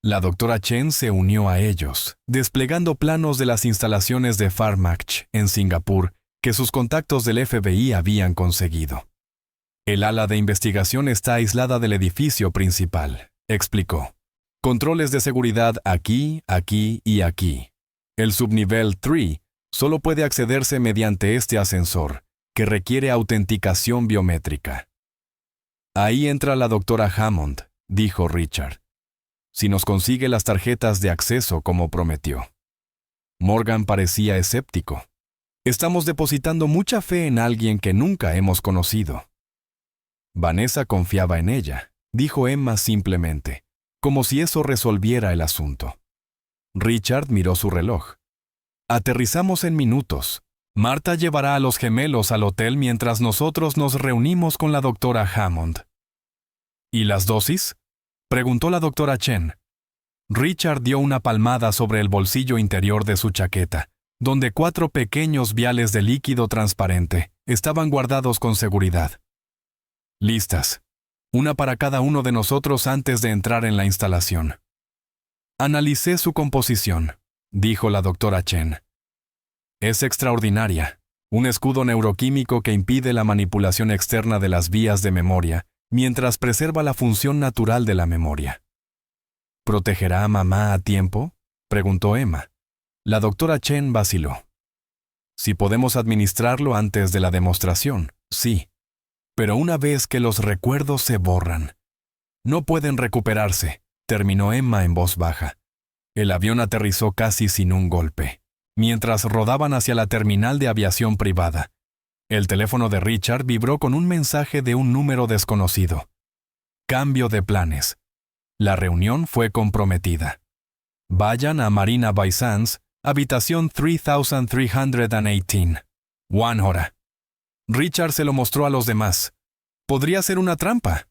La doctora Chen se unió a ellos, desplegando planos de las instalaciones de Farmach en Singapur que sus contactos del FBI habían conseguido. «El ala de investigación está aislada del edificio principal», explicó. «Controles de seguridad aquí, aquí y aquí. El subnivel 3 solo puede accederse mediante este ascensor, que requiere autenticación biométrica». «Ahí entra la doctora Hammond», dijo Richard. «Si nos consigue las tarjetas de acceso como prometió». Morgan parecía escéptico. «Estamos depositando mucha fe en alguien que nunca hemos conocido». «Vanessa confiaba en ella», dijo Emma simplemente, como si eso resolviera el asunto. Richard miró su reloj. «Aterrizamos en minutos. Marta llevará a los gemelos al hotel mientras nosotros nos reunimos con la doctora Hammond». «¿Y las dosis?», preguntó la doctora Chen. Richard dio una palmada sobre el bolsillo interior de su chaqueta, donde 4 pequeños viales de líquido transparente estaban guardados con seguridad. «Listas. Una para cada uno de nosotros antes de entrar en la instalación». «Analicé su composición», dijo la doctora Chen. «Es extraordinaria. Un escudo neuroquímico que impide la manipulación externa de las vías de memoria, mientras preserva la función natural de la memoria». «¿Protegerá a mamá a tiempo?», preguntó Emma. La doctora Chen vaciló. «Si podemos administrarlo antes de la demostración, sí. Pero una vez que los recuerdos se borran, no pueden recuperarse», terminó Emma en voz baja. El avión aterrizó casi sin un golpe, mientras rodaban hacia la terminal de aviación privada. El teléfono de Richard vibró con un mensaje de un número desconocido. Cambio de planes. La reunión fue comprometida. Vayan a Marina Bay Sands, habitación 3318. 1 hora. Richard se lo mostró a los demás. Podría ser una trampa.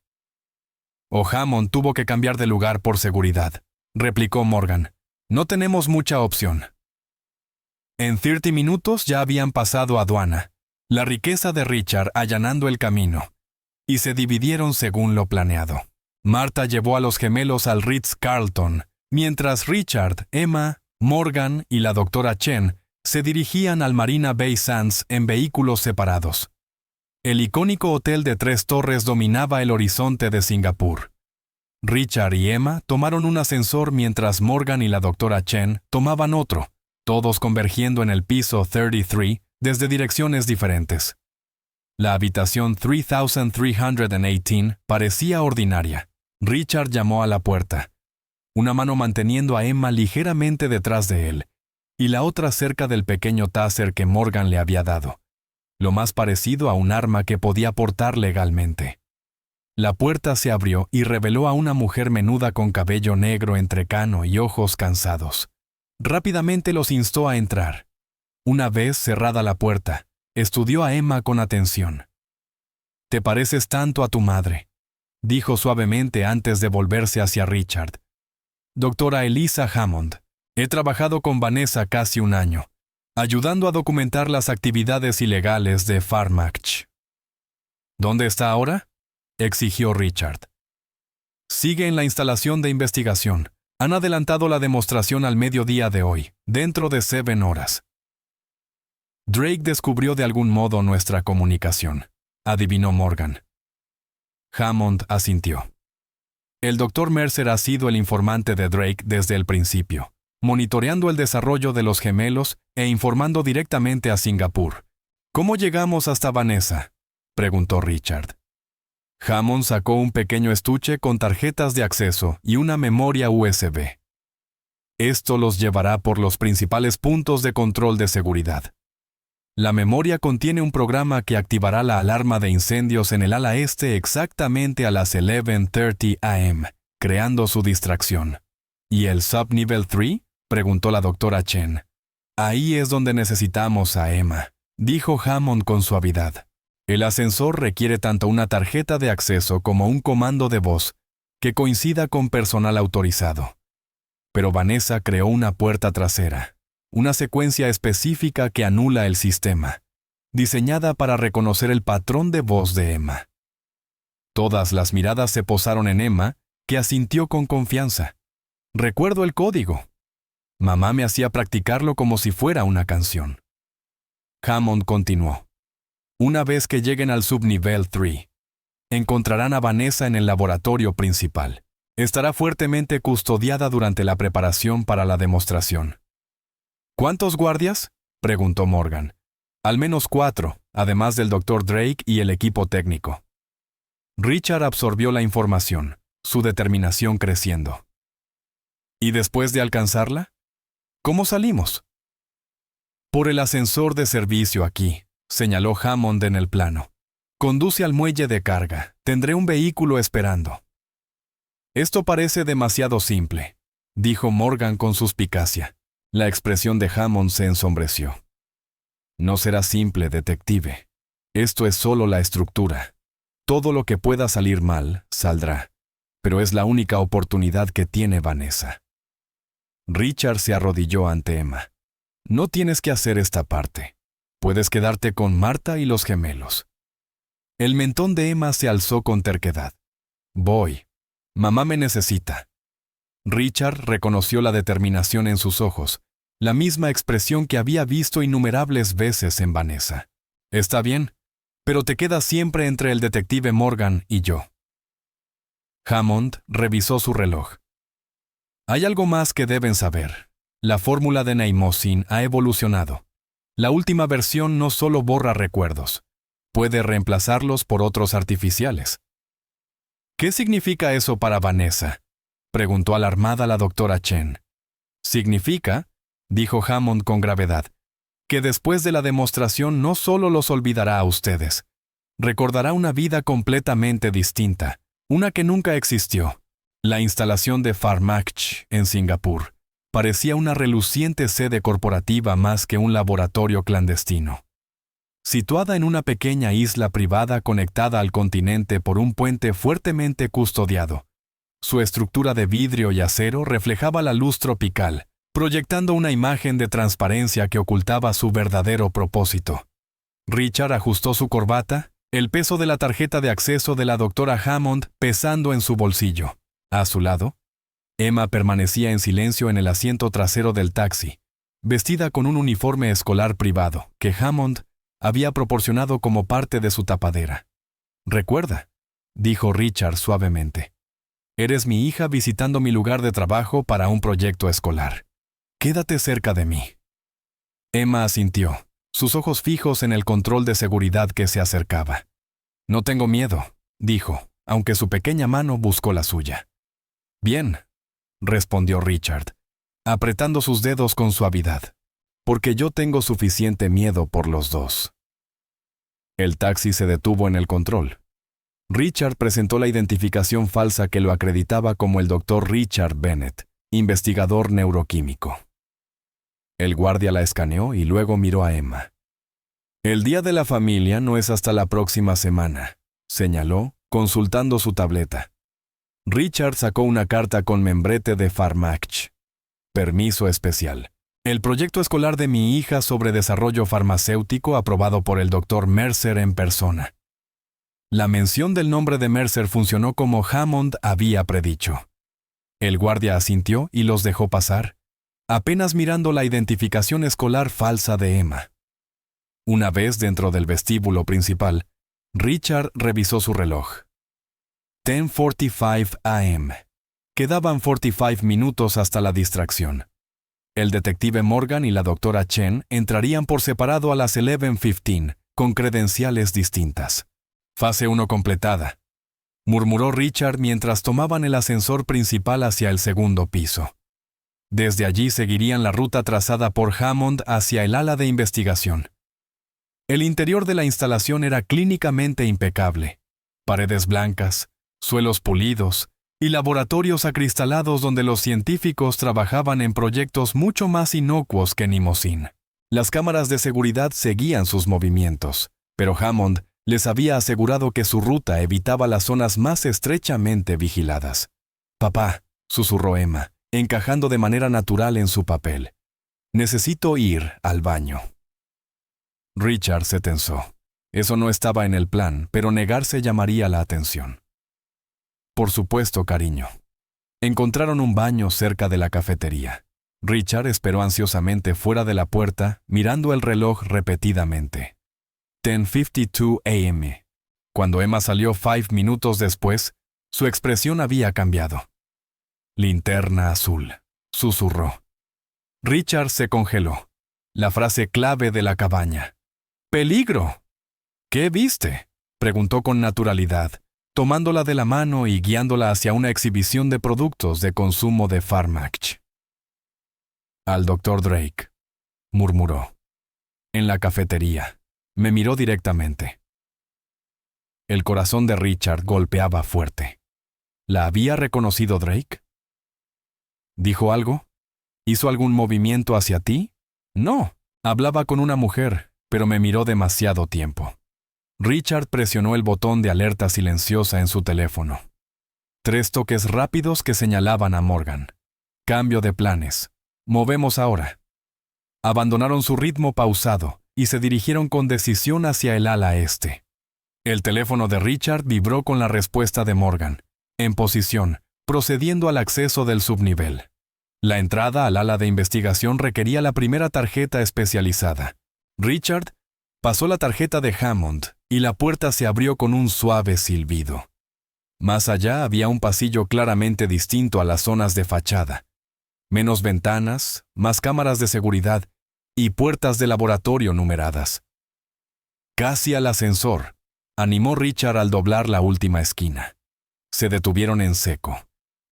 «O'Hammond tuvo que cambiar de lugar por seguridad», replicó Morgan. «No tenemos mucha opción». En 30 minutos ya habían pasado aduana, la riqueza de Richard allanando el camino, y se dividieron según lo planeado. Marta llevó a los gemelos al Ritz-Carlton, mientras Richard, Emma, Morgan y la doctora Chen se dirigían al Marina Bay Sands en vehículos separados. El icónico hotel de 3 torres dominaba el horizonte de Singapur. Richard y Emma tomaron un ascensor mientras Morgan y la doctora Chen tomaban otro, todos convergiendo en el piso 33 desde direcciones diferentes. La habitación 3318 parecía ordinaria. Richard llamó a la puerta, una mano manteniendo a Emma ligeramente detrás de él, y la otra cerca del pequeño taser que Morgan le había dado, lo más parecido a un arma que podía portar legalmente. La puerta se abrió y reveló a una mujer menuda con cabello negro entrecano y ojos cansados. Rápidamente los instó a entrar. Una vez cerrada la puerta, estudió a Emma con atención. «Te pareces tanto a tu madre», dijo suavemente antes de volverse hacia Richard. «Doctora Eliza Hammond, he trabajado con Vanessa casi un año, ayudando a documentar las actividades ilegales de Pharmach». «¿Dónde está ahora?», exigió Richard. «Sigue en la instalación de investigación. Han adelantado la demostración al mediodía de hoy, dentro de 7 horas». «Drake descubrió de algún modo nuestra comunicación», adivinó Morgan. Hammond asintió. «El Dr. Mercer ha sido el informante de Drake desde el principio, monitoreando el desarrollo de los gemelos e informando directamente a Singapur». «¿Cómo llegamos hasta Vanessa?», preguntó Richard. Hammond sacó un pequeño estuche con tarjetas de acceso y una memoria USB. «Esto los llevará por los principales puntos de control de seguridad. La memoria contiene un programa que activará la alarma de incendios en el ala este exactamente a las 11:30 am, creando su distracción». «¿Y el Subnivel 3?», preguntó la doctora Chen. «Ahí es donde necesitamos a Emma», dijo Hammond con suavidad. «El ascensor requiere tanto una tarjeta de acceso como un comando de voz que coincida con personal autorizado. Pero Vanessa creó una puerta trasera, una secuencia específica que anula el sistema, diseñada para reconocer el patrón de voz de Emma». Todas las miradas se posaron en Emma, que asintió con confianza. «Recuerdo el código. Mamá me hacía practicarlo como si fuera una canción». Hammond continuó. «Una vez que lleguen al Subnivel 3, encontrarán a Vanessa en el laboratorio principal. Estará fuertemente custodiada durante la preparación para la demostración». «¿Cuántos guardias?», preguntó Morgan. «Al menos 4, además del Dr. Drake y el equipo técnico». Richard absorbió la información, su determinación creciendo. «¿Y después de alcanzarla? ¿Cómo salimos?». «Por el ascensor de servicio aquí», señaló Hammond en el plano. «Conduce al muelle de carga. Tendré un vehículo esperando». «Esto parece demasiado simple», dijo Morgan con suspicacia. La expresión de Hammond se ensombreció. «No será simple, detective. Esto es solo la estructura. Todo lo que pueda salir mal, saldrá. Pero es la única oportunidad que tiene Vanessa». Richard se arrodilló ante Emma. «No tienes que hacer esta parte. Puedes quedarte con Marta y los gemelos». El mentón de Emma se alzó con terquedad. «Voy. Mamá me necesita». Richard reconoció la determinación en sus ojos, la misma expresión que había visto innumerables veces en Vanessa. «Está bien, pero te quedas siempre entre el detective Morgan y yo». Hammond revisó su reloj. «Hay algo más que deben saber. La fórmula de Neimosin ha evolucionado. La última versión no solo borra recuerdos, puede reemplazarlos por otros artificiales». «¿Qué significa eso para Vanessa?», preguntó alarmada la doctora Chen. «Significa», dijo Hammond con gravedad, «que después de la demostración no solo los olvidará a ustedes, recordará una vida completamente distinta, una que nunca existió. La instalación de Pharmach en Singapur parecía una reluciente sede corporativa más que un laboratorio clandestino. Situada en una pequeña isla privada conectada al continente por un puente fuertemente custodiado, su estructura de vidrio y acero reflejaba la luz tropical, proyectando una imagen de transparencia que ocultaba su verdadero propósito. Richard ajustó su corbata, el peso de la tarjeta de acceso de la doctora Hammond pesando en su bolsillo. A su lado, Emma permanecía en silencio en el asiento trasero del taxi, vestida con un uniforme escolar privado que Hammond había proporcionado como parte de su tapadera. «Recuerda», dijo Richard suavemente, Eres mi hija visitando mi lugar de trabajo para un proyecto escolar. Quédate cerca de mí. Emma asintió, sus ojos fijos en el control de seguridad que se acercaba. No tengo miedo, dijo, aunque su pequeña mano buscó la suya. Bien, respondió Richard, apretando sus dedos con suavidad, porque yo tengo suficiente miedo por los dos. El taxi se detuvo en el control. Richard presentó la identificación falsa que lo acreditaba como el Dr. Richard Bennett, investigador neuroquímico. El guardia la escaneó y luego miró a Emma. El día de la familia no es hasta la próxima semana, señaló, consultando su tableta. Richard sacó una carta con membrete de Pharmach. Permiso especial. El proyecto escolar de mi hija sobre desarrollo farmacéutico aprobado por el Dr. Mercer en persona. La mención del nombre de Mercer funcionó como Hammond había predicho. El guardia asintió y los dejó pasar, apenas mirando la identificación escolar falsa de Emma. Una vez dentro del vestíbulo principal, Richard revisó su reloj. 10:45 a.m. Quedaban 45 minutos hasta la distracción. El detective Morgan y la doctora Chen entrarían por separado a las 11:15, con credenciales distintas. Fase 1 completada, murmuró Richard mientras tomaban el ascensor principal hacia el segundo piso. Desde allí seguirían la ruta trazada por Hammond hacia el ala de investigación. El interior de la instalación era clínicamente impecable. Paredes blancas, suelos pulidos y laboratorios acristalados donde los científicos trabajaban en proyectos mucho más inocuos que Nimocin. Las cámaras de seguridad seguían sus movimientos, pero Hammond les había asegurado que su ruta evitaba las zonas más estrechamente vigiladas. «Papá», susurró Emma, encajando de manera natural en su papel. «Necesito ir al baño». Richard se tensó. Eso no estaba en el plan, pero negarse llamaría la atención. «Por supuesto, cariño». Encontraron un baño cerca de la cafetería. Richard esperó ansiosamente fuera de la puerta, mirando el reloj repetidamente. 10:52 a.m. Cuando Emma salió 5 minutos después, su expresión había cambiado. «Linterna azul», susurró. Richard se congeló. La frase clave de la cabaña. «¡Peligro!» «¿Qué viste?», preguntó con naturalidad, tomándola de la mano y guiándola hacia una exhibición de productos de consumo de Pharmach. «Al Dr. Drake», murmuró. «En la cafetería». Me miró directamente. El corazón de Richard golpeaba fuerte. ¿La había reconocido Drake? ¿Dijo algo? ¿Hizo algún movimiento hacia ti? No, hablaba con una mujer, pero me miró demasiado tiempo. Richard presionó el botón de alerta silenciosa en su teléfono. 3 toques rápidos que señalaban a Morgan. Cambio de planes. Movemos ahora. Abandonaron su ritmo pausado y se dirigieron con decisión hacia el ala este. El teléfono de Richard vibró con la respuesta de Morgan, en posición, procediendo al acceso del subnivel. La entrada al ala de investigación requería la primera tarjeta especializada. Richard pasó la tarjeta de Hammond y la puerta se abrió con un suave silbido. Más allá había un pasillo claramente distinto a las zonas de fachada. Menos ventanas, más cámaras de seguridad y puertas de laboratorio numeradas. «Casi al ascensor», animó Richard al doblar la última esquina. Se detuvieron en seco.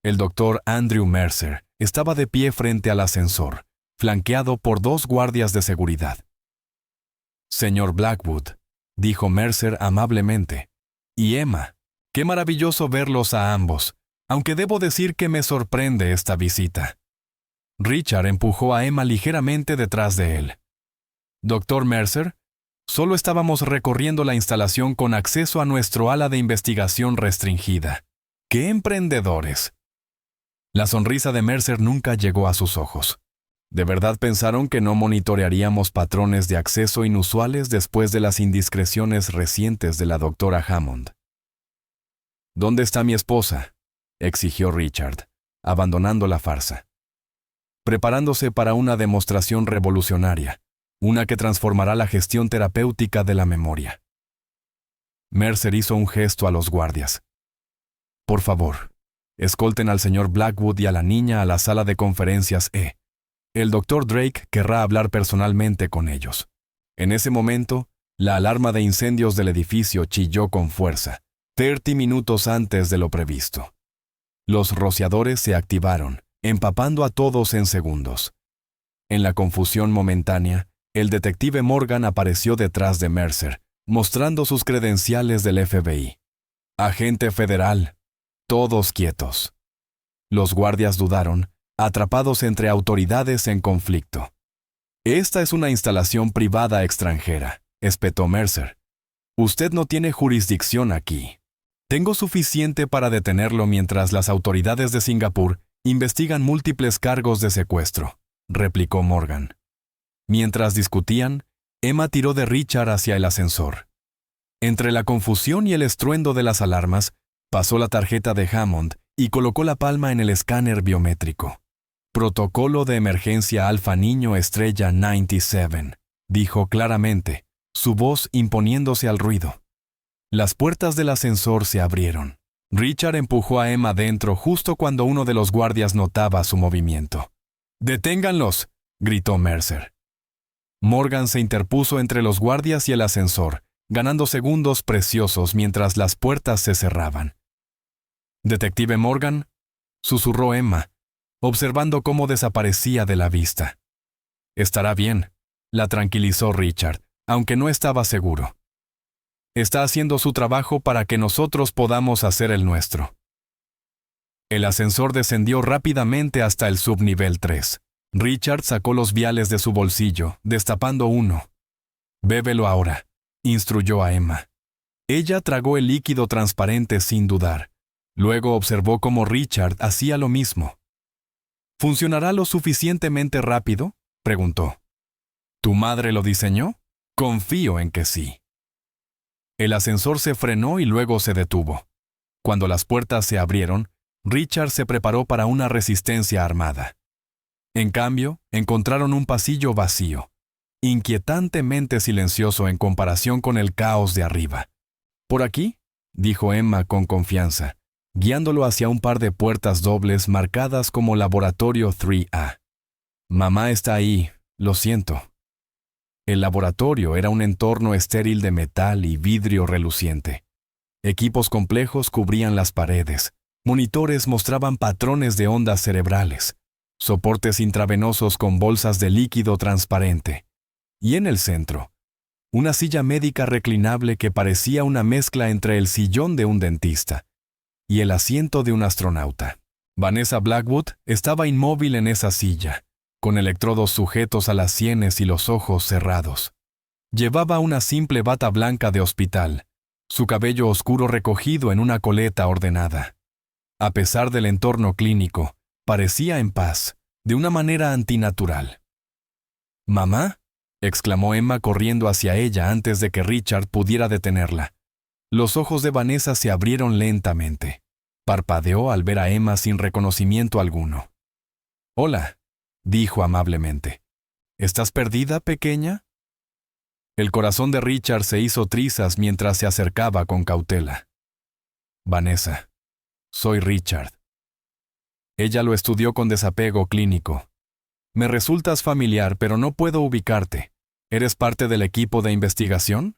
El doctor Andrew Mercer estaba de pie frente al ascensor, flanqueado por 2 guardias de seguridad. «Señor Blackwood», dijo Mercer amablemente, «y Emma, qué maravilloso verlos a ambos, aunque debo decir que me sorprende esta visita». Richard empujó a Emma ligeramente detrás de él. «Doctor Mercer, solo estábamos recorriendo la instalación con acceso a nuestro ala de investigación restringida. ¡Qué emprendedores!». La sonrisa de Mercer nunca llegó a sus ojos. ¿De verdad pensaron que no monitorearíamos patrones de acceso inusuales después de las indiscreciones recientes de la doctora Hammond? «¿Dónde está mi esposa?», exigió Richard, abandonando la farsa. Preparándose para una demostración revolucionaria, una que transformará la gestión terapéutica de la memoria. Mercer hizo un gesto a los guardias. «Por favor, Escolten al señor Blackwood y a la niña a la sala de conferencias E. El Dr. Drake querrá hablar personalmente con ellos. En ese momento, la alarma de incendios del edificio chilló con fuerza, 30 minutos antes de lo previsto. Los rociadores se activaron, empapando a todos en segundos. En la confusión momentánea, el detective Morgan apareció detrás de Mercer, mostrando sus credenciales del FBI. Agente federal. Todos quietos. Los guardias dudaron, atrapados entre autoridades en conflicto. Esta es una instalación privada extranjera, espetó Mercer. Usted no tiene jurisdicción aquí. Tengo suficiente para detenerlo mientras las autoridades de Singapur investigan múltiples cargos de secuestro, replicó Morgan. Mientras discutían, Emma tiró de Richard hacia el ascensor. Entre la confusión y el estruendo de las alarmas, pasó la tarjeta de Hammond y colocó la palma en el escáner biométrico. Protocolo de emergencia Alfa Niño Estrella 97, dijo claramente, su voz imponiéndose al ruido. Las puertas del ascensor se abrieron. Richard empujó a Emma dentro justo cuando uno de los guardias notaba su movimiento. ¡Deténganlos!, gritó Mercer. Morgan se interpuso entre los guardias y el ascensor, ganando segundos preciosos mientras las puertas se cerraban. «Detective Morgan», susurró Emma, observando cómo desaparecía de la vista. «Estará bien», la tranquilizó Richard, aunque no estaba seguro. «Está haciendo su trabajo para que nosotros podamos hacer el nuestro». El ascensor descendió rápidamente hasta el subnivel 3. Richard sacó los viales de su bolsillo, destapando uno. «Bébelo ahora», instruyó a Emma. Ella tragó el líquido transparente sin dudar. Luego observó cómo Richard hacía lo mismo. «¿Funcionará lo suficientemente rápido?», preguntó. «¿Tu madre lo diseñó? Confío en que sí». El ascensor se frenó y luego se detuvo. Cuando las puertas se abrieron, Richard se preparó para una resistencia armada. En cambio, encontraron un pasillo vacío, inquietantemente silencioso en comparación con el caos de arriba. «¿Por aquí?», dijo Emma con confianza, guiándolo hacia un par de puertas dobles marcadas como Laboratorio 3A. «Mamá está ahí, lo siento». El laboratorio era un entorno estéril de metal y vidrio reluciente. Equipos complejos cubrían las paredes. Monitores mostraban patrones de ondas cerebrales. Soportes intravenosos con bolsas de líquido transparente. Y en el centro, una silla médica reclinable que parecía una mezcla entre el sillón de un dentista y el asiento de un astronauta. Vanessa Blackwood estaba inmóvil en esa silla, con electrodos sujetos a las sienes y los ojos cerrados. Llevaba una simple bata blanca de hospital, su cabello oscuro recogido en una coleta ordenada. A pesar del entorno clínico, parecía en paz, de una manera antinatural. «¿Mamá?», exclamó Emma corriendo hacia ella antes de que Richard pudiera detenerla. Los ojos de Vanessa se abrieron lentamente. Parpadeó al ver a Emma sin reconocimiento alguno. «Hola», dijo amablemente. «¿Estás perdida, pequeña?». El corazón de Richard se hizo trizas mientras se acercaba con cautela. «Vanessa, soy Richard». Ella lo estudió con desapego clínico. «Me resultas familiar, pero no puedo ubicarte. ¿Eres parte del equipo de investigación?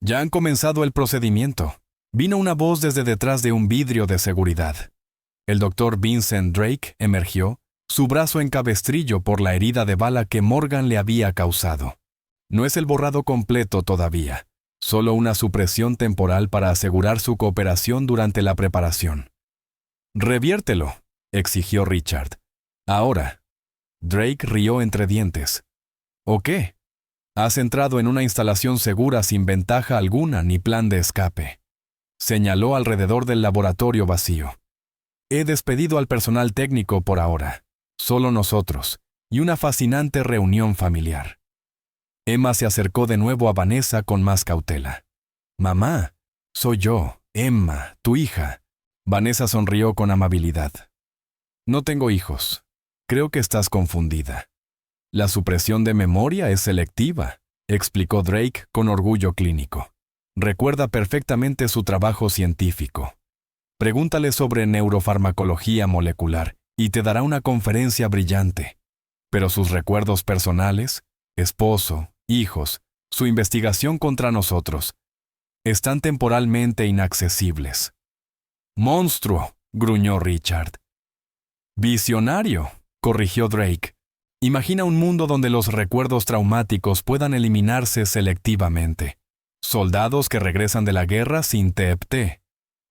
Ya han comenzado el procedimiento». Vino una voz desde detrás de un vidrio de seguridad. El doctor Vincent Drake emergió, su brazo en cabestrillo por la herida de bala que Morgan le había causado. No es el borrado completo todavía, solo una supresión temporal para asegurar su cooperación durante la preparación. «Reviértelo», exigió Richard. «Ahora». Drake rió entre dientes. «¿O qué? Has entrado en una instalación segura sin ventaja alguna ni plan de escape». Señaló alrededor del laboratorio vacío. «He despedido al personal técnico por ahora. Solo nosotros, y una fascinante reunión familiar». Emma se acercó de nuevo a Vanessa con más cautela. «Mamá, soy yo, Emma, tu hija». Vanessa sonrió con amabilidad. «No tengo hijos. Creo que estás confundida. La supresión de memoria es selectiva», explicó Drake con orgullo clínico. «Recuerda perfectamente su trabajo científico. Pregúntale sobre neurofarmacología molecular y te dará una conferencia brillante. Pero sus recuerdos personales, esposo, hijos, su investigación contra nosotros, están temporalmente inaccesibles. «Monstruo», gruñó Richard. «Visionario», corrigió Drake. «Imagina un mundo donde los recuerdos traumáticos puedan eliminarse selectivamente. Soldados que regresan de la guerra sin TFT.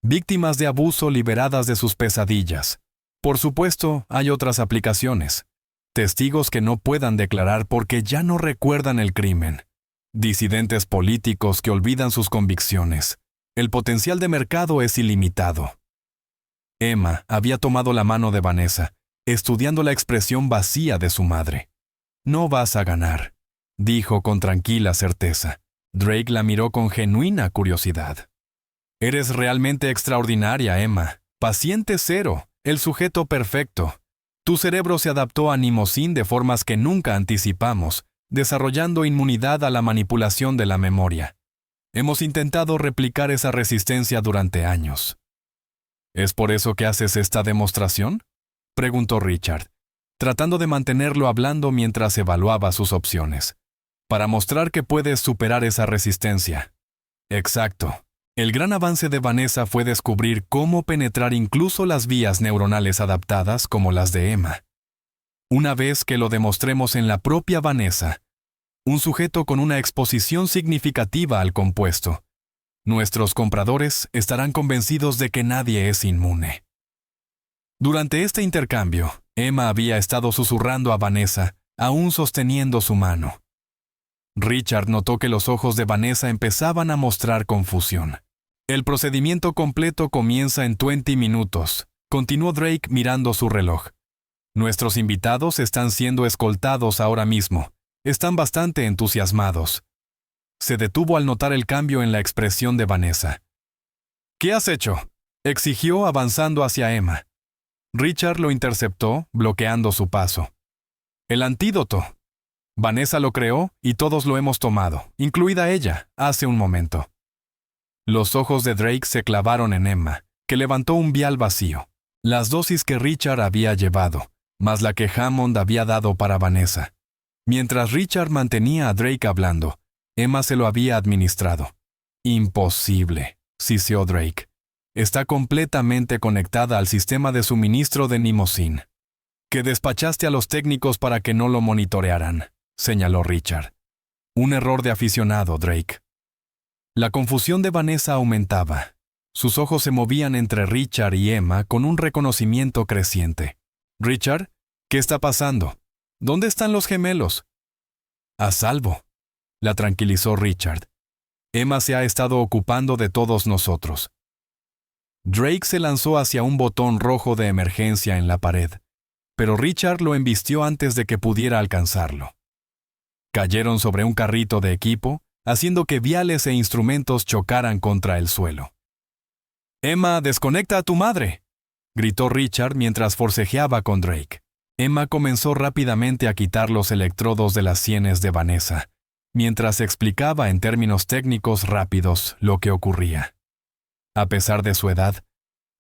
Víctimas de abuso liberadas de sus pesadillas. Por supuesto, hay otras aplicaciones. Testigos que no puedan declarar porque ya no recuerdan el crimen. Disidentes políticos que olvidan sus convicciones. El potencial de mercado es ilimitado». Emma había tomado la mano de Vanessa, estudiando la expresión vacía de su madre. «No vas a ganar», dijo con tranquila certeza. Drake la miró con genuina curiosidad. «Eres realmente extraordinaria, Emma. Paciente cero, el sujeto perfecto. Tu cerebro se adaptó a Nimocin de formas que nunca anticipamos, desarrollando inmunidad a la manipulación de la memoria. Hemos intentado replicar esa resistencia durante años». «¿Es por eso que haces esta demostración?», preguntó Richard, tratando de mantenerlo hablando mientras evaluaba sus opciones. «Para mostrar que puedes superar esa resistencia». «Exacto. El gran avance de Vanessa fue descubrir cómo penetrar incluso las vías neuronales adaptadas como las de Emma. Una vez que lo demostremos en la propia Vanessa, un sujeto con una exposición significativa al compuesto, nuestros compradores estarán convencidos de que nadie es inmune». Durante este intercambio, Emma había estado susurrando a Vanessa, aún sosteniendo su mano. Richard notó que los ojos de Vanessa empezaban a mostrar confusión. «El procedimiento completo comienza en 20 minutos», continuó Drake mirando su reloj. «Nuestros invitados están siendo escoltados ahora mismo. Están bastante entusiasmados». Se detuvo al notar el cambio en la expresión de Vanessa. «¿Qué has hecho?», exigió avanzando hacia Emma. Richard lo interceptó, bloqueando su paso. «El antídoto. Vanessa lo creó y todos lo hemos tomado, incluida ella, hace un momento». Los ojos de Drake se clavaron en Emma, que levantó un vial vacío. Las dosis que Richard había llevado, más la que Hammond había dado para Vanessa. Mientras Richard mantenía a Drake hablando, Emma se lo había administrado. «Imposible», siseó Drake. «Está completamente conectada al sistema de suministro de Nimocin». «Que despachaste a los técnicos para que no lo monitorearan», señaló Richard. «Un error de aficionado, Drake». La confusión de Vanessa aumentaba. Sus ojos se movían entre Richard y Emma con un reconocimiento creciente. «Richard, ¿qué está pasando? ¿Dónde están los gemelos?» «A salvo», la tranquilizó Richard. «Emma se ha estado ocupando de todos nosotros». Drake se lanzó hacia un botón rojo de emergencia en la pared, pero Richard lo embistió antes de que pudiera alcanzarlo. Cayeron sobre un carrito de equipo, haciendo que viales e instrumentos chocaran contra el suelo. «Emma, desconecta a tu madre», gritó Richard mientras forcejeaba con Drake. Emma comenzó rápidamente a quitar los electrodos de las sienes de Vanessa, mientras explicaba en términos técnicos rápidos lo que ocurría. A pesar de su edad,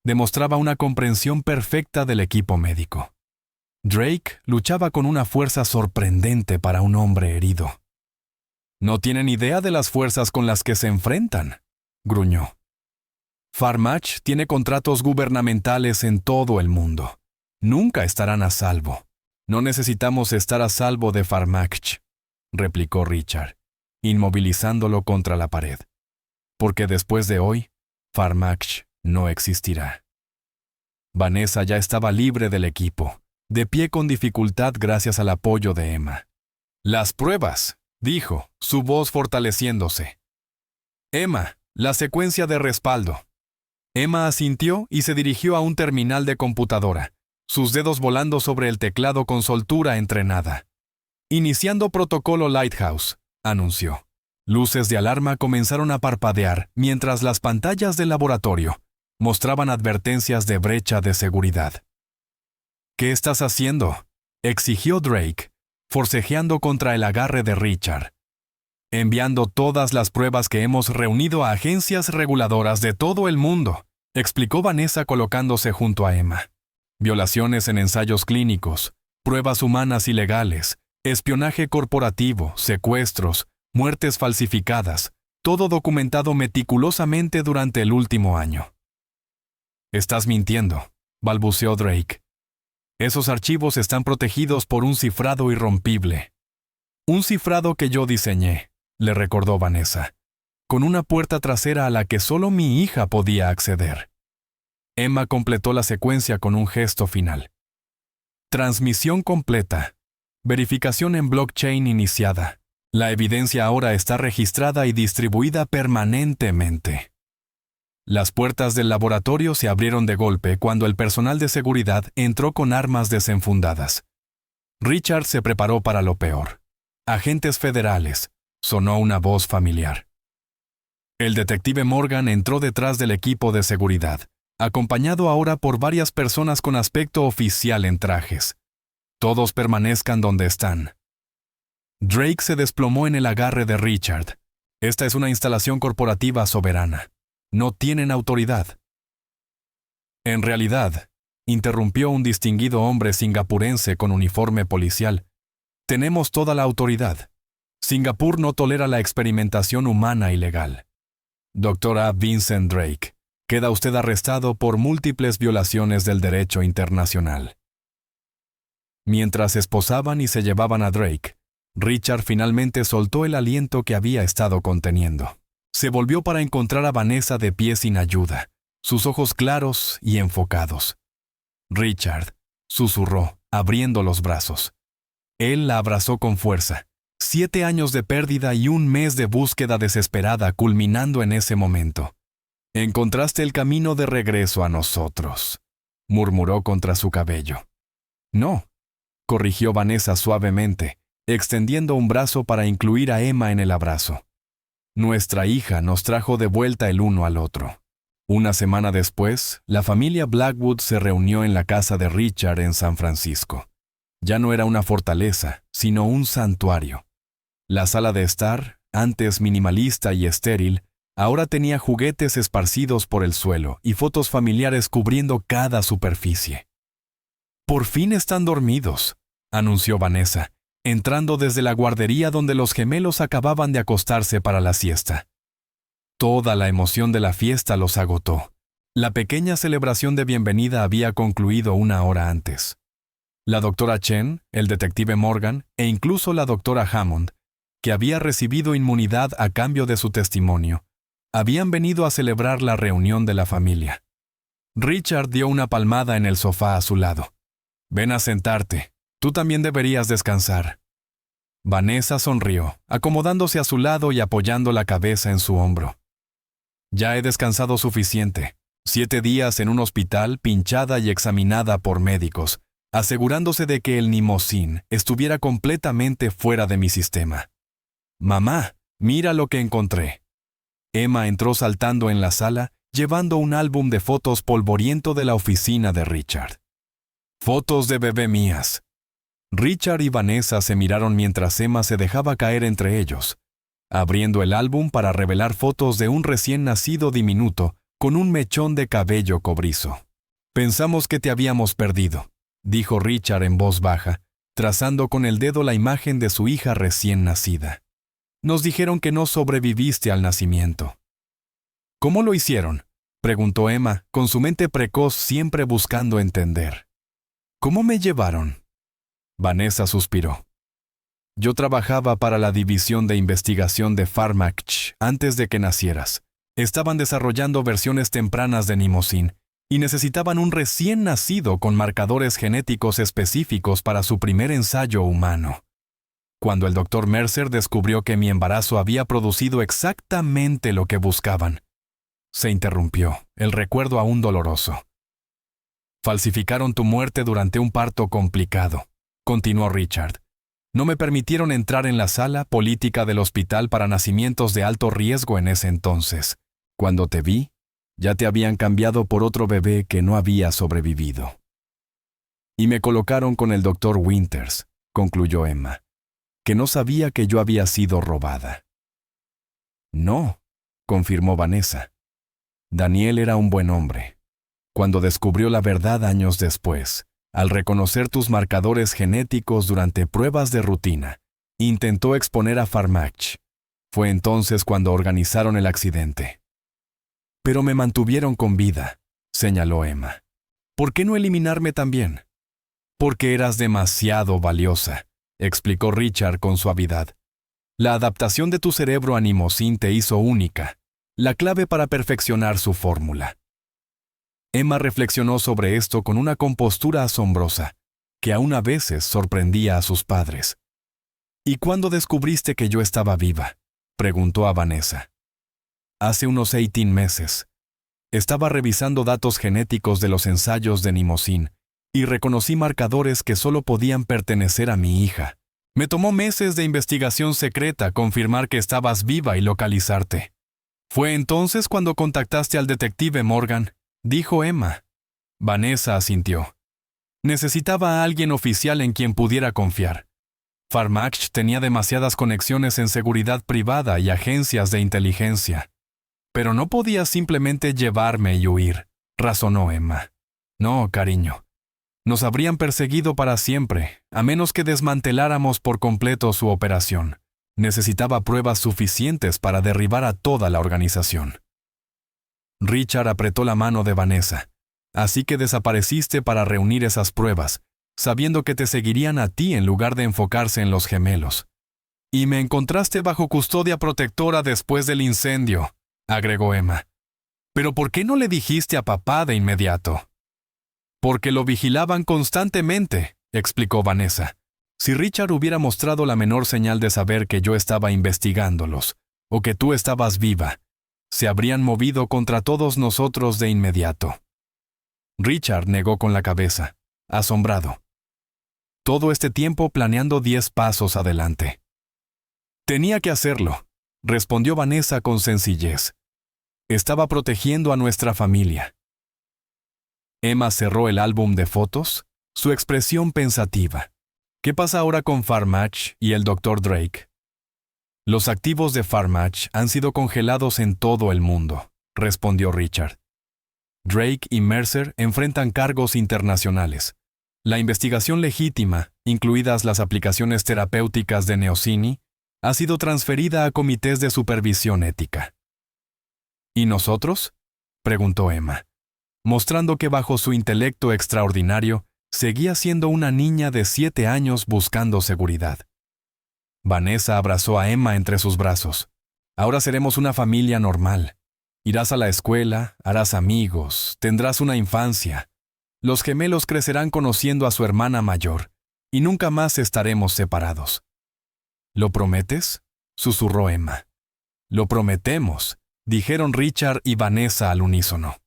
demostraba una comprensión perfecta del equipo médico. Drake luchaba con una fuerza sorprendente para un hombre herido. «No tienen idea de las fuerzas con las que se enfrentan», gruñó. «Farmach tiene contratos gubernamentales en todo el mundo. Nunca estarán a salvo. No necesitamos estar a salvo de Farmach», replicó Richard, inmovilizándolo contra la pared. «Porque después de hoy, Farmach no existirá». Vanessa ya estaba libre del equipo, de pie con dificultad gracias al apoyo de Emma. «Las pruebas», dijo, su voz fortaleciéndose. «Emma, la secuencia de respaldo». Emma asintió y se dirigió a un terminal de computadora, sus dedos volando sobre el teclado con soltura entrenada. «Iniciando protocolo Lighthouse», anunció. Luces de alarma comenzaron a parpadear mientras las pantallas del laboratorio mostraban advertencias de brecha de seguridad. «¿Qué estás haciendo?», exigió Drake, forcejeando contra el agarre de Richard. «Enviando todas las pruebas que hemos reunido a agencias reguladoras de todo el mundo», explicó Vanessa colocándose junto a Emma. Violaciones en ensayos clínicos, pruebas humanas ilegales, espionaje corporativo, secuestros, muertes falsificadas, todo documentado meticulosamente durante el último año. «Estás mintiendo», balbuceó Drake. «Esos archivos están protegidos por un cifrado irrompible». «Un cifrado que yo diseñé», le recordó Vanessa, «con una puerta trasera a la que solo mi hija podía acceder». Emma completó la secuencia con un gesto final. Transmisión completa. Verificación en blockchain iniciada. La evidencia ahora está registrada y distribuida permanentemente. Las puertas del laboratorio se abrieron de golpe cuando el personal de seguridad entró con armas desenfundadas. Richard se preparó para lo peor. «Agentes federales», sonó una voz familiar. El detective Morgan entró detrás del equipo de seguridad, acompañado ahora por varias personas con aspecto oficial en trajes. «Todos permanezcan donde están». Drake se desplomó en el agarre de Richard. «Esta es una instalación corporativa soberana. No tienen autoridad». «En realidad», interrumpió un distinguido hombre singapurense con uniforme policial, «tenemos toda la autoridad. Singapur no tolera la experimentación humana ilegal. Dr. A. Vincent Drake, queda usted arrestado por múltiples violaciones del derecho internacional». Mientras esposaban y se llevaban a Drake, Richard finalmente soltó el aliento que había estado conteniendo. Se volvió para encontrar a Vanessa de pie sin ayuda, sus ojos claros y enfocados. «Richard», susurró, abriendo los brazos. Él la abrazó con fuerza. 7 años de pérdida y un mes de búsqueda desesperada culminando en ese momento. «Encontraste el camino de regreso a nosotros», murmuró contra su cabello. «No», corrigió Vanessa suavemente, extendiendo un brazo para incluir a Emma en el abrazo. «Nuestra hija nos trajo de vuelta el uno al otro». Una semana después, la familia Blackwood se reunió en la casa de Richard en San Francisco. Ya no era una fortaleza, sino un santuario. La sala de estar, antes minimalista y estéril, ahora tenía juguetes esparcidos por el suelo y fotos familiares cubriendo cada superficie. «Por fin están dormidos», anunció Vanessa, entrando desde la guardería donde los gemelos acababan de acostarse para la siesta. Toda la emoción de la fiesta los agotó. La pequeña celebración de bienvenida había concluido 1 hora antes. La doctora Chen, el detective Morgan e incluso la doctora Hammond, que había recibido inmunidad a cambio de su testimonio, habían venido a celebrar la reunión de la familia. Richard dio una palmada en el sofá a su lado. «Ven a sentarte. Tú también deberías descansar». Vanessa sonrió, acomodándose a su lado y apoyando la cabeza en su hombro. «Ya he descansado suficiente. 7 días en un hospital pinchada y examinada por médicos, asegurándose de que el Nimocin estuviera completamente fuera de mi sistema. Mamá, mira lo que encontré». Emma entró saltando en la sala, llevando un álbum de fotos polvoriento de la oficina de Richard. «Fotos de bebé mías». Richard y Vanessa se miraron mientras Emma se dejaba caer entre ellos, abriendo el álbum para revelar fotos de un recién nacido diminuto con un mechón de cabello cobrizo. «Pensamos que te habíamos perdido», dijo Richard en voz baja, trazando con el dedo la imagen de su hija recién nacida. «Nos dijeron que no sobreviviste al nacimiento». «¿Cómo lo hicieron?», preguntó Emma, con su mente precoz siempre buscando entender. «¿Cómo me llevaron?». Vanessa suspiró. «Yo trabajaba para la división de investigación de Pharmach antes de que nacieras. Estaban desarrollando versiones tempranas de Nimocin y necesitaban un recién nacido con marcadores genéticos específicos para su primer ensayo humano. Cuando el Dr. Mercer descubrió que mi embarazo había producido exactamente lo que buscaban». Se interrumpió, el recuerdo aún doloroso. «Falsificaron tu muerte durante un parto complicado», continuó Richard. «No me permitieron entrar en la sala política del hospital para nacimientos de alto riesgo en ese entonces. Cuando te vi, ya te habían cambiado por otro bebé que no había sobrevivido. Y me colocaron con el Dr. Winters», concluyó Emma, «que no sabía que yo había sido robada». «No», confirmó Vanessa. Daniel era un buen hombre. Cuando descubrió la verdad años después, al reconocer tus marcadores genéticos durante pruebas de rutina, intentó exponer a Farmach. Fue entonces cuando organizaron el accidente. Pero me mantuvieron con vida, señaló Emma. ¿Por qué no eliminarme también? Porque eras demasiado valiosa, explicó Richard con suavidad. La adaptación de tu cerebro a Nimosín te hizo única, la clave para perfeccionar su fórmula. Emma reflexionó sobre esto con una compostura asombrosa, que aún a veces sorprendía a sus padres. ¿Y cuándo descubriste que yo estaba viva?, preguntó a Vanessa. Hace unos 18 meses. Estaba revisando datos genéticos de los ensayos de Nimosín y reconocí marcadores que solo podían pertenecer a mi hija. Me tomó meses de investigación secreta confirmar que estabas viva y localizarte. Fue entonces cuando contactaste al detective Morgan, dijo Emma. Vanessa asintió. Necesitaba a alguien oficial en quien pudiera confiar. Farmach tenía demasiadas conexiones en seguridad privada y agencias de inteligencia. Pero no podía simplemente llevarme y huir, razonó Emma. No, cariño. Nos habrían perseguido para siempre, a menos que desmanteláramos por completo su operación. Necesitaba pruebas suficientes para derribar a toda la organización. Richard apretó la mano de Vanessa. Así que desapareciste para reunir esas pruebas, sabiendo que te seguirían a ti en lugar de enfocarse en los gemelos. Y me encontraste bajo custodia protectora después del incendio, agregó Emma. ¿Pero por qué no le dijiste a papá de inmediato? Porque lo vigilaban constantemente, explicó Vanessa. Si Richard hubiera mostrado la menor señal de saber que yo estaba investigándolos, o que tú estabas viva, se habrían movido contra todos nosotros de inmediato. Richard negó con la cabeza, asombrado. Todo este tiempo planeando 10 pasos adelante. Tenía que hacerlo, respondió Vanessa con sencillez. Estaba protegiendo a nuestra familia. Emma cerró el álbum de fotos, su expresión pensativa. ¿Qué pasa ahora con Farmach y el Dr. Drake? Los activos de Farmach han sido congelados en todo el mundo, respondió Richard. Drake y Mercer enfrentan cargos internacionales. La investigación legítima, incluidas las aplicaciones terapéuticas de Neosini, ha sido transferida a comités de supervisión ética. ¿Y nosotros?, preguntó Emma, mostrando que bajo su intelecto extraordinario seguía siendo una niña de 7 años buscando seguridad. Vanessa abrazó a Emma entre sus brazos. Ahora seremos una familia normal. Irás a la escuela, harás amigos, tendrás una infancia. Los gemelos crecerán conociendo a su hermana mayor, y nunca más estaremos separados. ¿Lo prometes?, susurró Emma. Lo prometemos, dijeron Richard y Vanessa al unísono.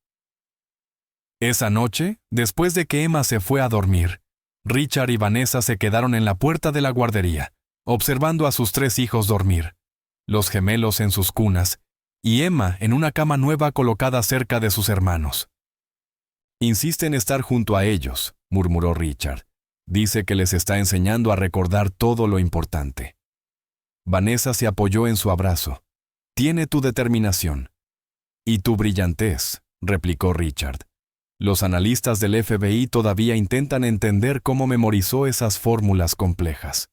Esa noche, después de que Emma se fue a dormir, Richard y Vanessa se quedaron en la puerta de la guardería, observando a sus 3 hijos dormir, los gemelos en sus cunas, y Emma en una cama nueva colocada cerca de sus hermanos. Insiste en estar junto a ellos, murmuró Richard. Dice que les está enseñando a recordar todo lo importante. Vanessa se apoyó en su abrazo. Tiene tu determinación. Y tu brillantez, replicó Richard. Los analistas del FBI todavía intentan entender cómo memorizó esas fórmulas complejas.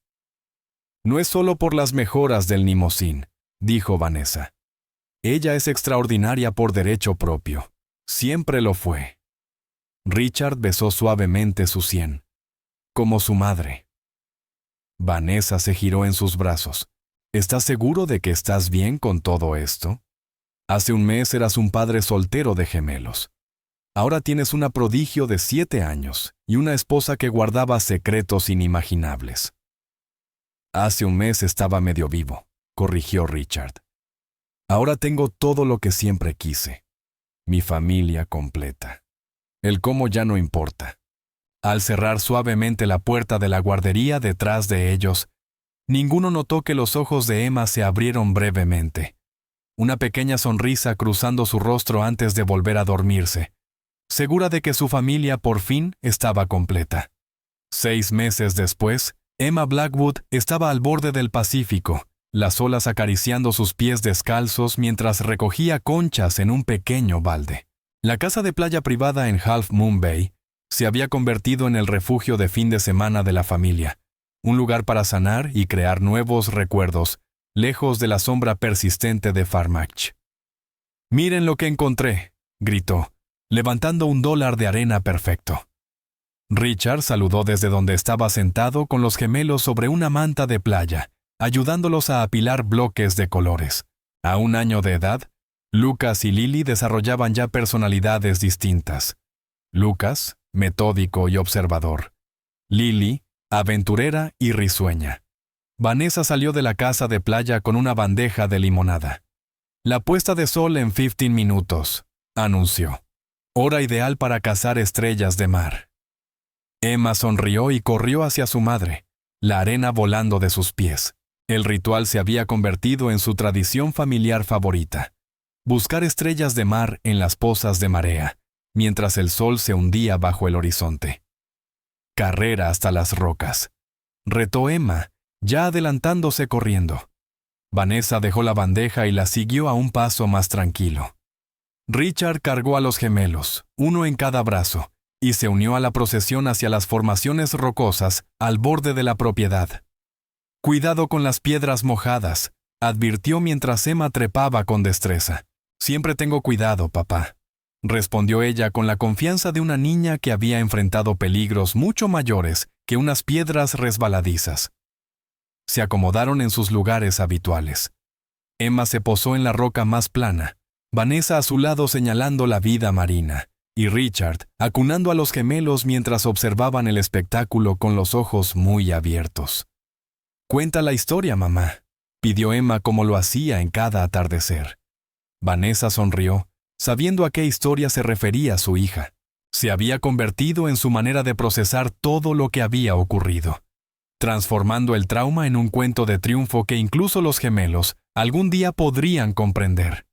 No es solo por las mejoras del Nimosín, dijo Vanessa. Ella es extraordinaria por derecho propio. Siempre lo fue. Richard besó suavemente su sien, como su madre. Vanessa se giró en sus brazos. ¿Estás seguro de que estás bien con todo esto? Hace un mes eras un padre soltero de gemelos. Ahora tienes una prodigio de 7 años y una esposa que guardaba secretos inimaginables. Hace un mes estaba medio vivo, corrigió Richard. Ahora tengo todo lo que siempre quise. Mi familia completa. El cómo ya no importa. Al cerrar suavemente la puerta de la guardería detrás de ellos, ninguno notó que los ojos de Emma se abrieron brevemente. Una pequeña sonrisa cruzando su rostro antes de volver a dormirse, segura de que su familia por fin estaba completa. 6 meses después, Emma Blackwood estaba al borde del Pacífico, las olas acariciando sus pies descalzos mientras recogía conchas en un pequeño balde. La casa de playa privada en Half Moon Bay se había convertido en el refugio de fin de semana de la familia, un lugar para sanar y crear nuevos recuerdos, lejos de la sombra persistente de Farmach. «Miren lo que encontré», gritó, levantando $1 de arena perfecto. Richard saludó desde donde estaba sentado con los gemelos sobre una manta de playa, ayudándolos a apilar bloques de colores. A 1 año de edad, Lucas y Lily desarrollaban ya personalidades distintas. Lucas, metódico y observador. Lily, aventurera y risueña. Vanessa salió de la casa de playa con una bandeja de limonada. «La puesta de sol en 15 minutos», anunció. «Hora ideal para cazar estrellas de mar». Emma sonrió y corrió hacia su madre, la arena volando de sus pies. El ritual se había convertido en su tradición familiar favorita. Buscar estrellas de mar en las pozas de marea, mientras el sol se hundía bajo el horizonte. «Carrera hasta las rocas», retó Emma, ya adelantándose corriendo. Vanessa dejó la bandeja y la siguió a un paso más tranquilo. Richard cargó a los gemelos, uno en cada brazo, y se unió a la procesión hacia las formaciones rocosas al borde de la propiedad. «Cuidado con las piedras mojadas», advirtió mientras Emma trepaba con destreza. «Siempre tengo cuidado, papá», respondió ella con la confianza de una niña que había enfrentado peligros mucho mayores que unas piedras resbaladizas. Se acomodaron en sus lugares habituales. Emma se posó en la roca más plana, Vanessa a su lado señalando la vida marina, y Richard acunando a los gemelos mientras observaban el espectáculo con los ojos muy abiertos. «Cuenta la historia, mamá», pidió Emma como lo hacía en cada atardecer. Vanessa sonrió, sabiendo a qué historia se refería su hija. Se había convertido en su manera de procesar todo lo que había ocurrido, transformando el trauma en un cuento de triunfo que incluso los gemelos algún día podrían comprender.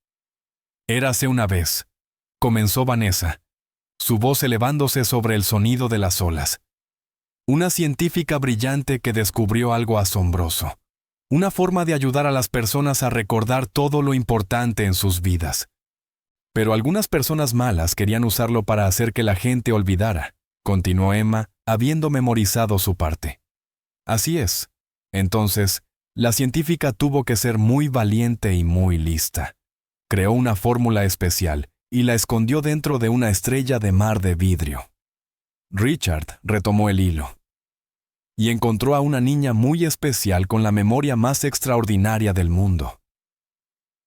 «Érase una vez», comenzó Vanessa, su voz elevándose sobre el sonido de las olas. «Una científica brillante que descubrió algo asombroso, una forma de ayudar a las personas a recordar todo lo importante en sus vidas. Pero algunas personas malas querían usarlo para hacer que la gente olvidara», continuó Emma, habiendo memorizado su parte. «Así es. Entonces, la científica tuvo que ser muy valiente y muy lista. Creó una fórmula especial y la escondió dentro de una estrella de mar de vidrio». Richard retomó el hilo. «Y encontró a una niña muy especial con la memoria más extraordinaria del mundo».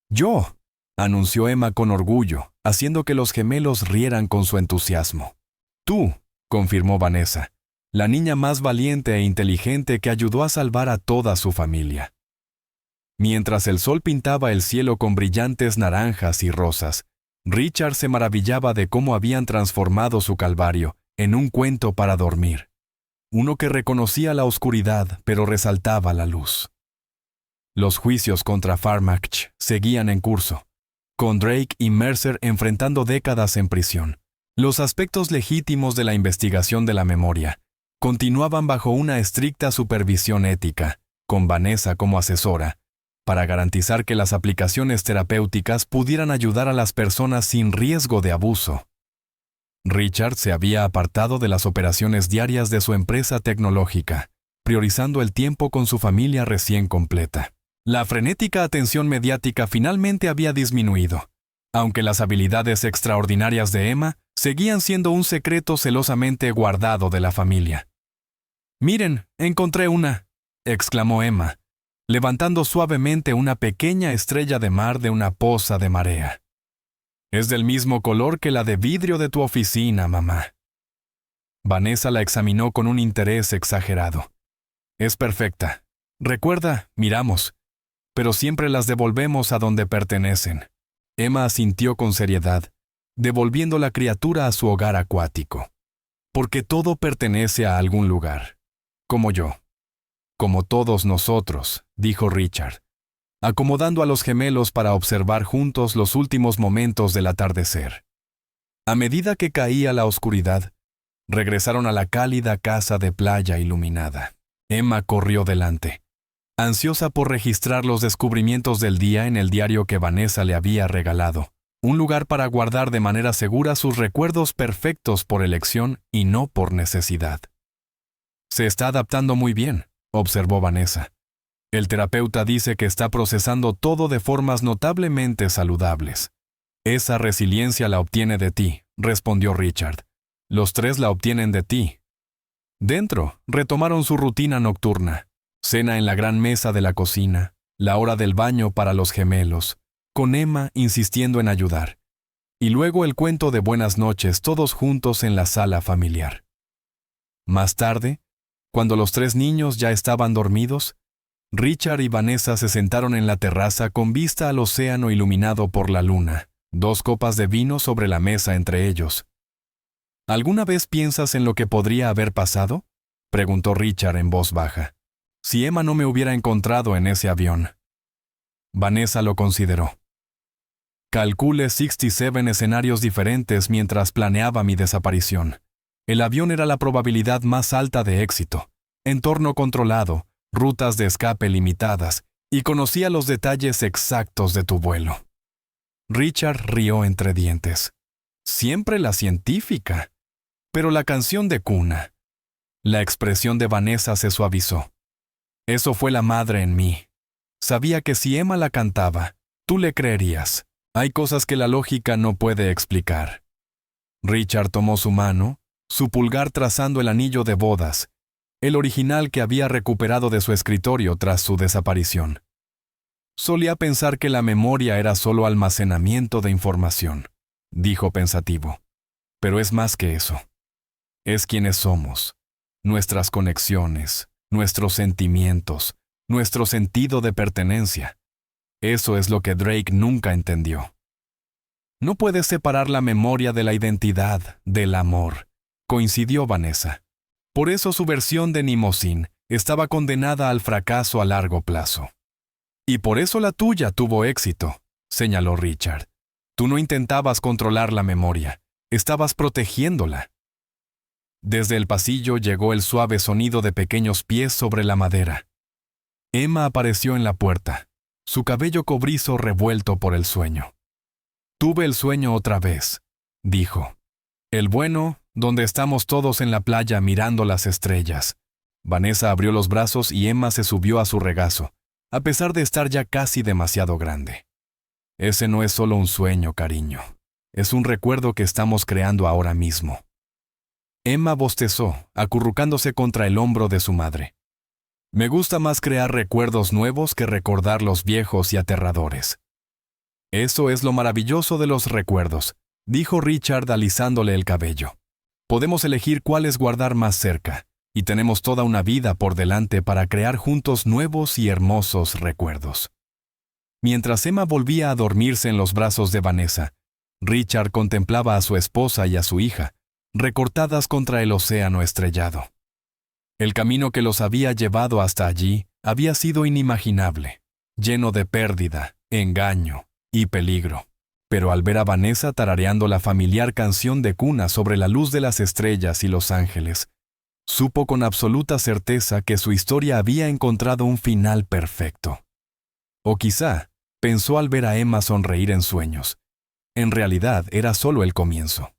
«Yo», anunció Emma con orgullo, haciendo que los gemelos rieran con su entusiasmo. «Tú», confirmó Vanessa, la niña más valiente e inteligente que ayudó a salvar a toda su familia. Mientras el sol pintaba el cielo con brillantes naranjas y rosas, Richard se maravillaba de cómo habían transformado su calvario en un cuento para dormir. Uno que reconocía la oscuridad pero resaltaba la luz. Los juicios contra Farmach seguían en curso, con Drake y Mercer enfrentando décadas en prisión. Los aspectos legítimos de la investigación de la memoria continuaban bajo una estricta supervisión ética, con Vanessa como asesora, para garantizar que las aplicaciones terapéuticas pudieran ayudar a las personas sin riesgo de abuso. Richard se había apartado de las operaciones diarias de su empresa tecnológica, priorizando el tiempo con su familia recién completa. La frenética atención mediática finalmente había disminuido, aunque las habilidades extraordinarias de Emma seguían siendo un secreto celosamente guardado de la familia. «Miren, encontré una», exclamó Emma, levantando suavemente una pequeña estrella de mar de una poza de marea. «Es del mismo color que la de vidrio de tu oficina, mamá». Vanessa la examinó con un interés exagerado. «Es perfecta. Recuerda, miramos, pero siempre las devolvemos a donde pertenecen». Emma asintió con seriedad, devolviendo la criatura a su hogar acuático. «Porque todo pertenece a algún lugar. Como yo. Como todos nosotros», dijo Richard, acomodando a los gemelos para observar juntos los últimos momentos del atardecer. A medida que caía la oscuridad, regresaron a la cálida casa de playa iluminada. Emma corrió delante, ansiosa por registrar los descubrimientos del día en el diario que Vanessa le había regalado, un lugar para guardar de manera segura sus recuerdos perfectos por elección y no por necesidad. Se está adaptando muy bien, observó Vanessa. El terapeuta dice que está procesando todo de formas notablemente saludables. Esa resiliencia la obtiene de ti, respondió Richard. Los tres la obtienen de ti. Dentro, retomaron su rutina nocturna. Cena en la gran mesa de la cocina, la hora del baño para los gemelos, con Emma insistiendo en ayudar. Y luego el cuento de buenas noches todos juntos en la sala familiar. Más tarde, cuando los tres niños ya estaban dormidos, Richard y Vanessa se sentaron en la terraza con vista al océano iluminado por la luna, 2 copas de vino sobre la mesa entre ellos. ¿Alguna vez piensas en lo que podría haber pasado?, preguntó Richard en voz baja. Si Emma no me hubiera encontrado en ese avión. Vanessa lo consideró. Calculé 67 escenarios diferentes mientras planeaba mi desaparición. El avión era la probabilidad más alta de éxito. Entorno controlado, rutas de escape limitadas, y conocía los detalles exactos de tu vuelo. Richard rió entre dientes. Siempre la científica. Pero la canción de cuna. La expresión de Vanessa se suavizó. Eso fue la madre en mí. Sabía que si Emma la cantaba, tú le creerías. Hay cosas que la lógica no puede explicar. Richard tomó su mano, su pulgar trazando el anillo de bodas, el original que había recuperado de su escritorio tras su desaparición. Solía pensar que la memoria era solo almacenamiento de información, dijo pensativo. Pero es más que eso. Es quienes somos, nuestras conexiones, nuestros sentimientos, nuestro sentido de pertenencia. Eso es lo que Drake nunca entendió. No puedes separar la memoria de la identidad, del amor, coincidió Vanessa. Por eso su versión de Nimosín estaba condenada al fracaso a largo plazo. Y por eso la tuya tuvo éxito, señaló Richard. Tú no intentabas controlar la memoria, estabas protegiéndola. Desde el pasillo llegó el suave sonido de pequeños pies sobre la madera. Emma apareció en la puerta, su cabello cobrizo revuelto por el sueño. Tuve el sueño otra vez, dijo. El bueno, donde estamos todos en la playa mirando las estrellas. Vanessa abrió los brazos y Emma se subió a su regazo, a pesar de estar ya casi demasiado grande. Ese no es solo un sueño, cariño. Es un recuerdo que estamos creando ahora mismo. Emma bostezó, acurrucándose contra el hombro de su madre. Me gusta más crear recuerdos nuevos que recordar los viejos y aterradores. Eso es lo maravilloso de los recuerdos, dijo Richard alisándole el cabello. Podemos elegir cuáles guardar más cerca, y tenemos toda una vida por delante para crear juntos nuevos y hermosos recuerdos. Mientras Emma volvía a dormirse en los brazos de Vanessa, Richard contemplaba a su esposa y a su hija, recortadas contra el océano estrellado. El camino que los había llevado hasta allí había sido inimaginable, lleno de pérdida, engaño y peligro. Pero al ver a Vanessa tarareando la familiar canción de cuna sobre la luz de las estrellas y los ángeles, supo con absoluta certeza que su historia había encontrado un final perfecto. O quizá, pensó al ver a Emma sonreír en sueños, en realidad era solo el comienzo.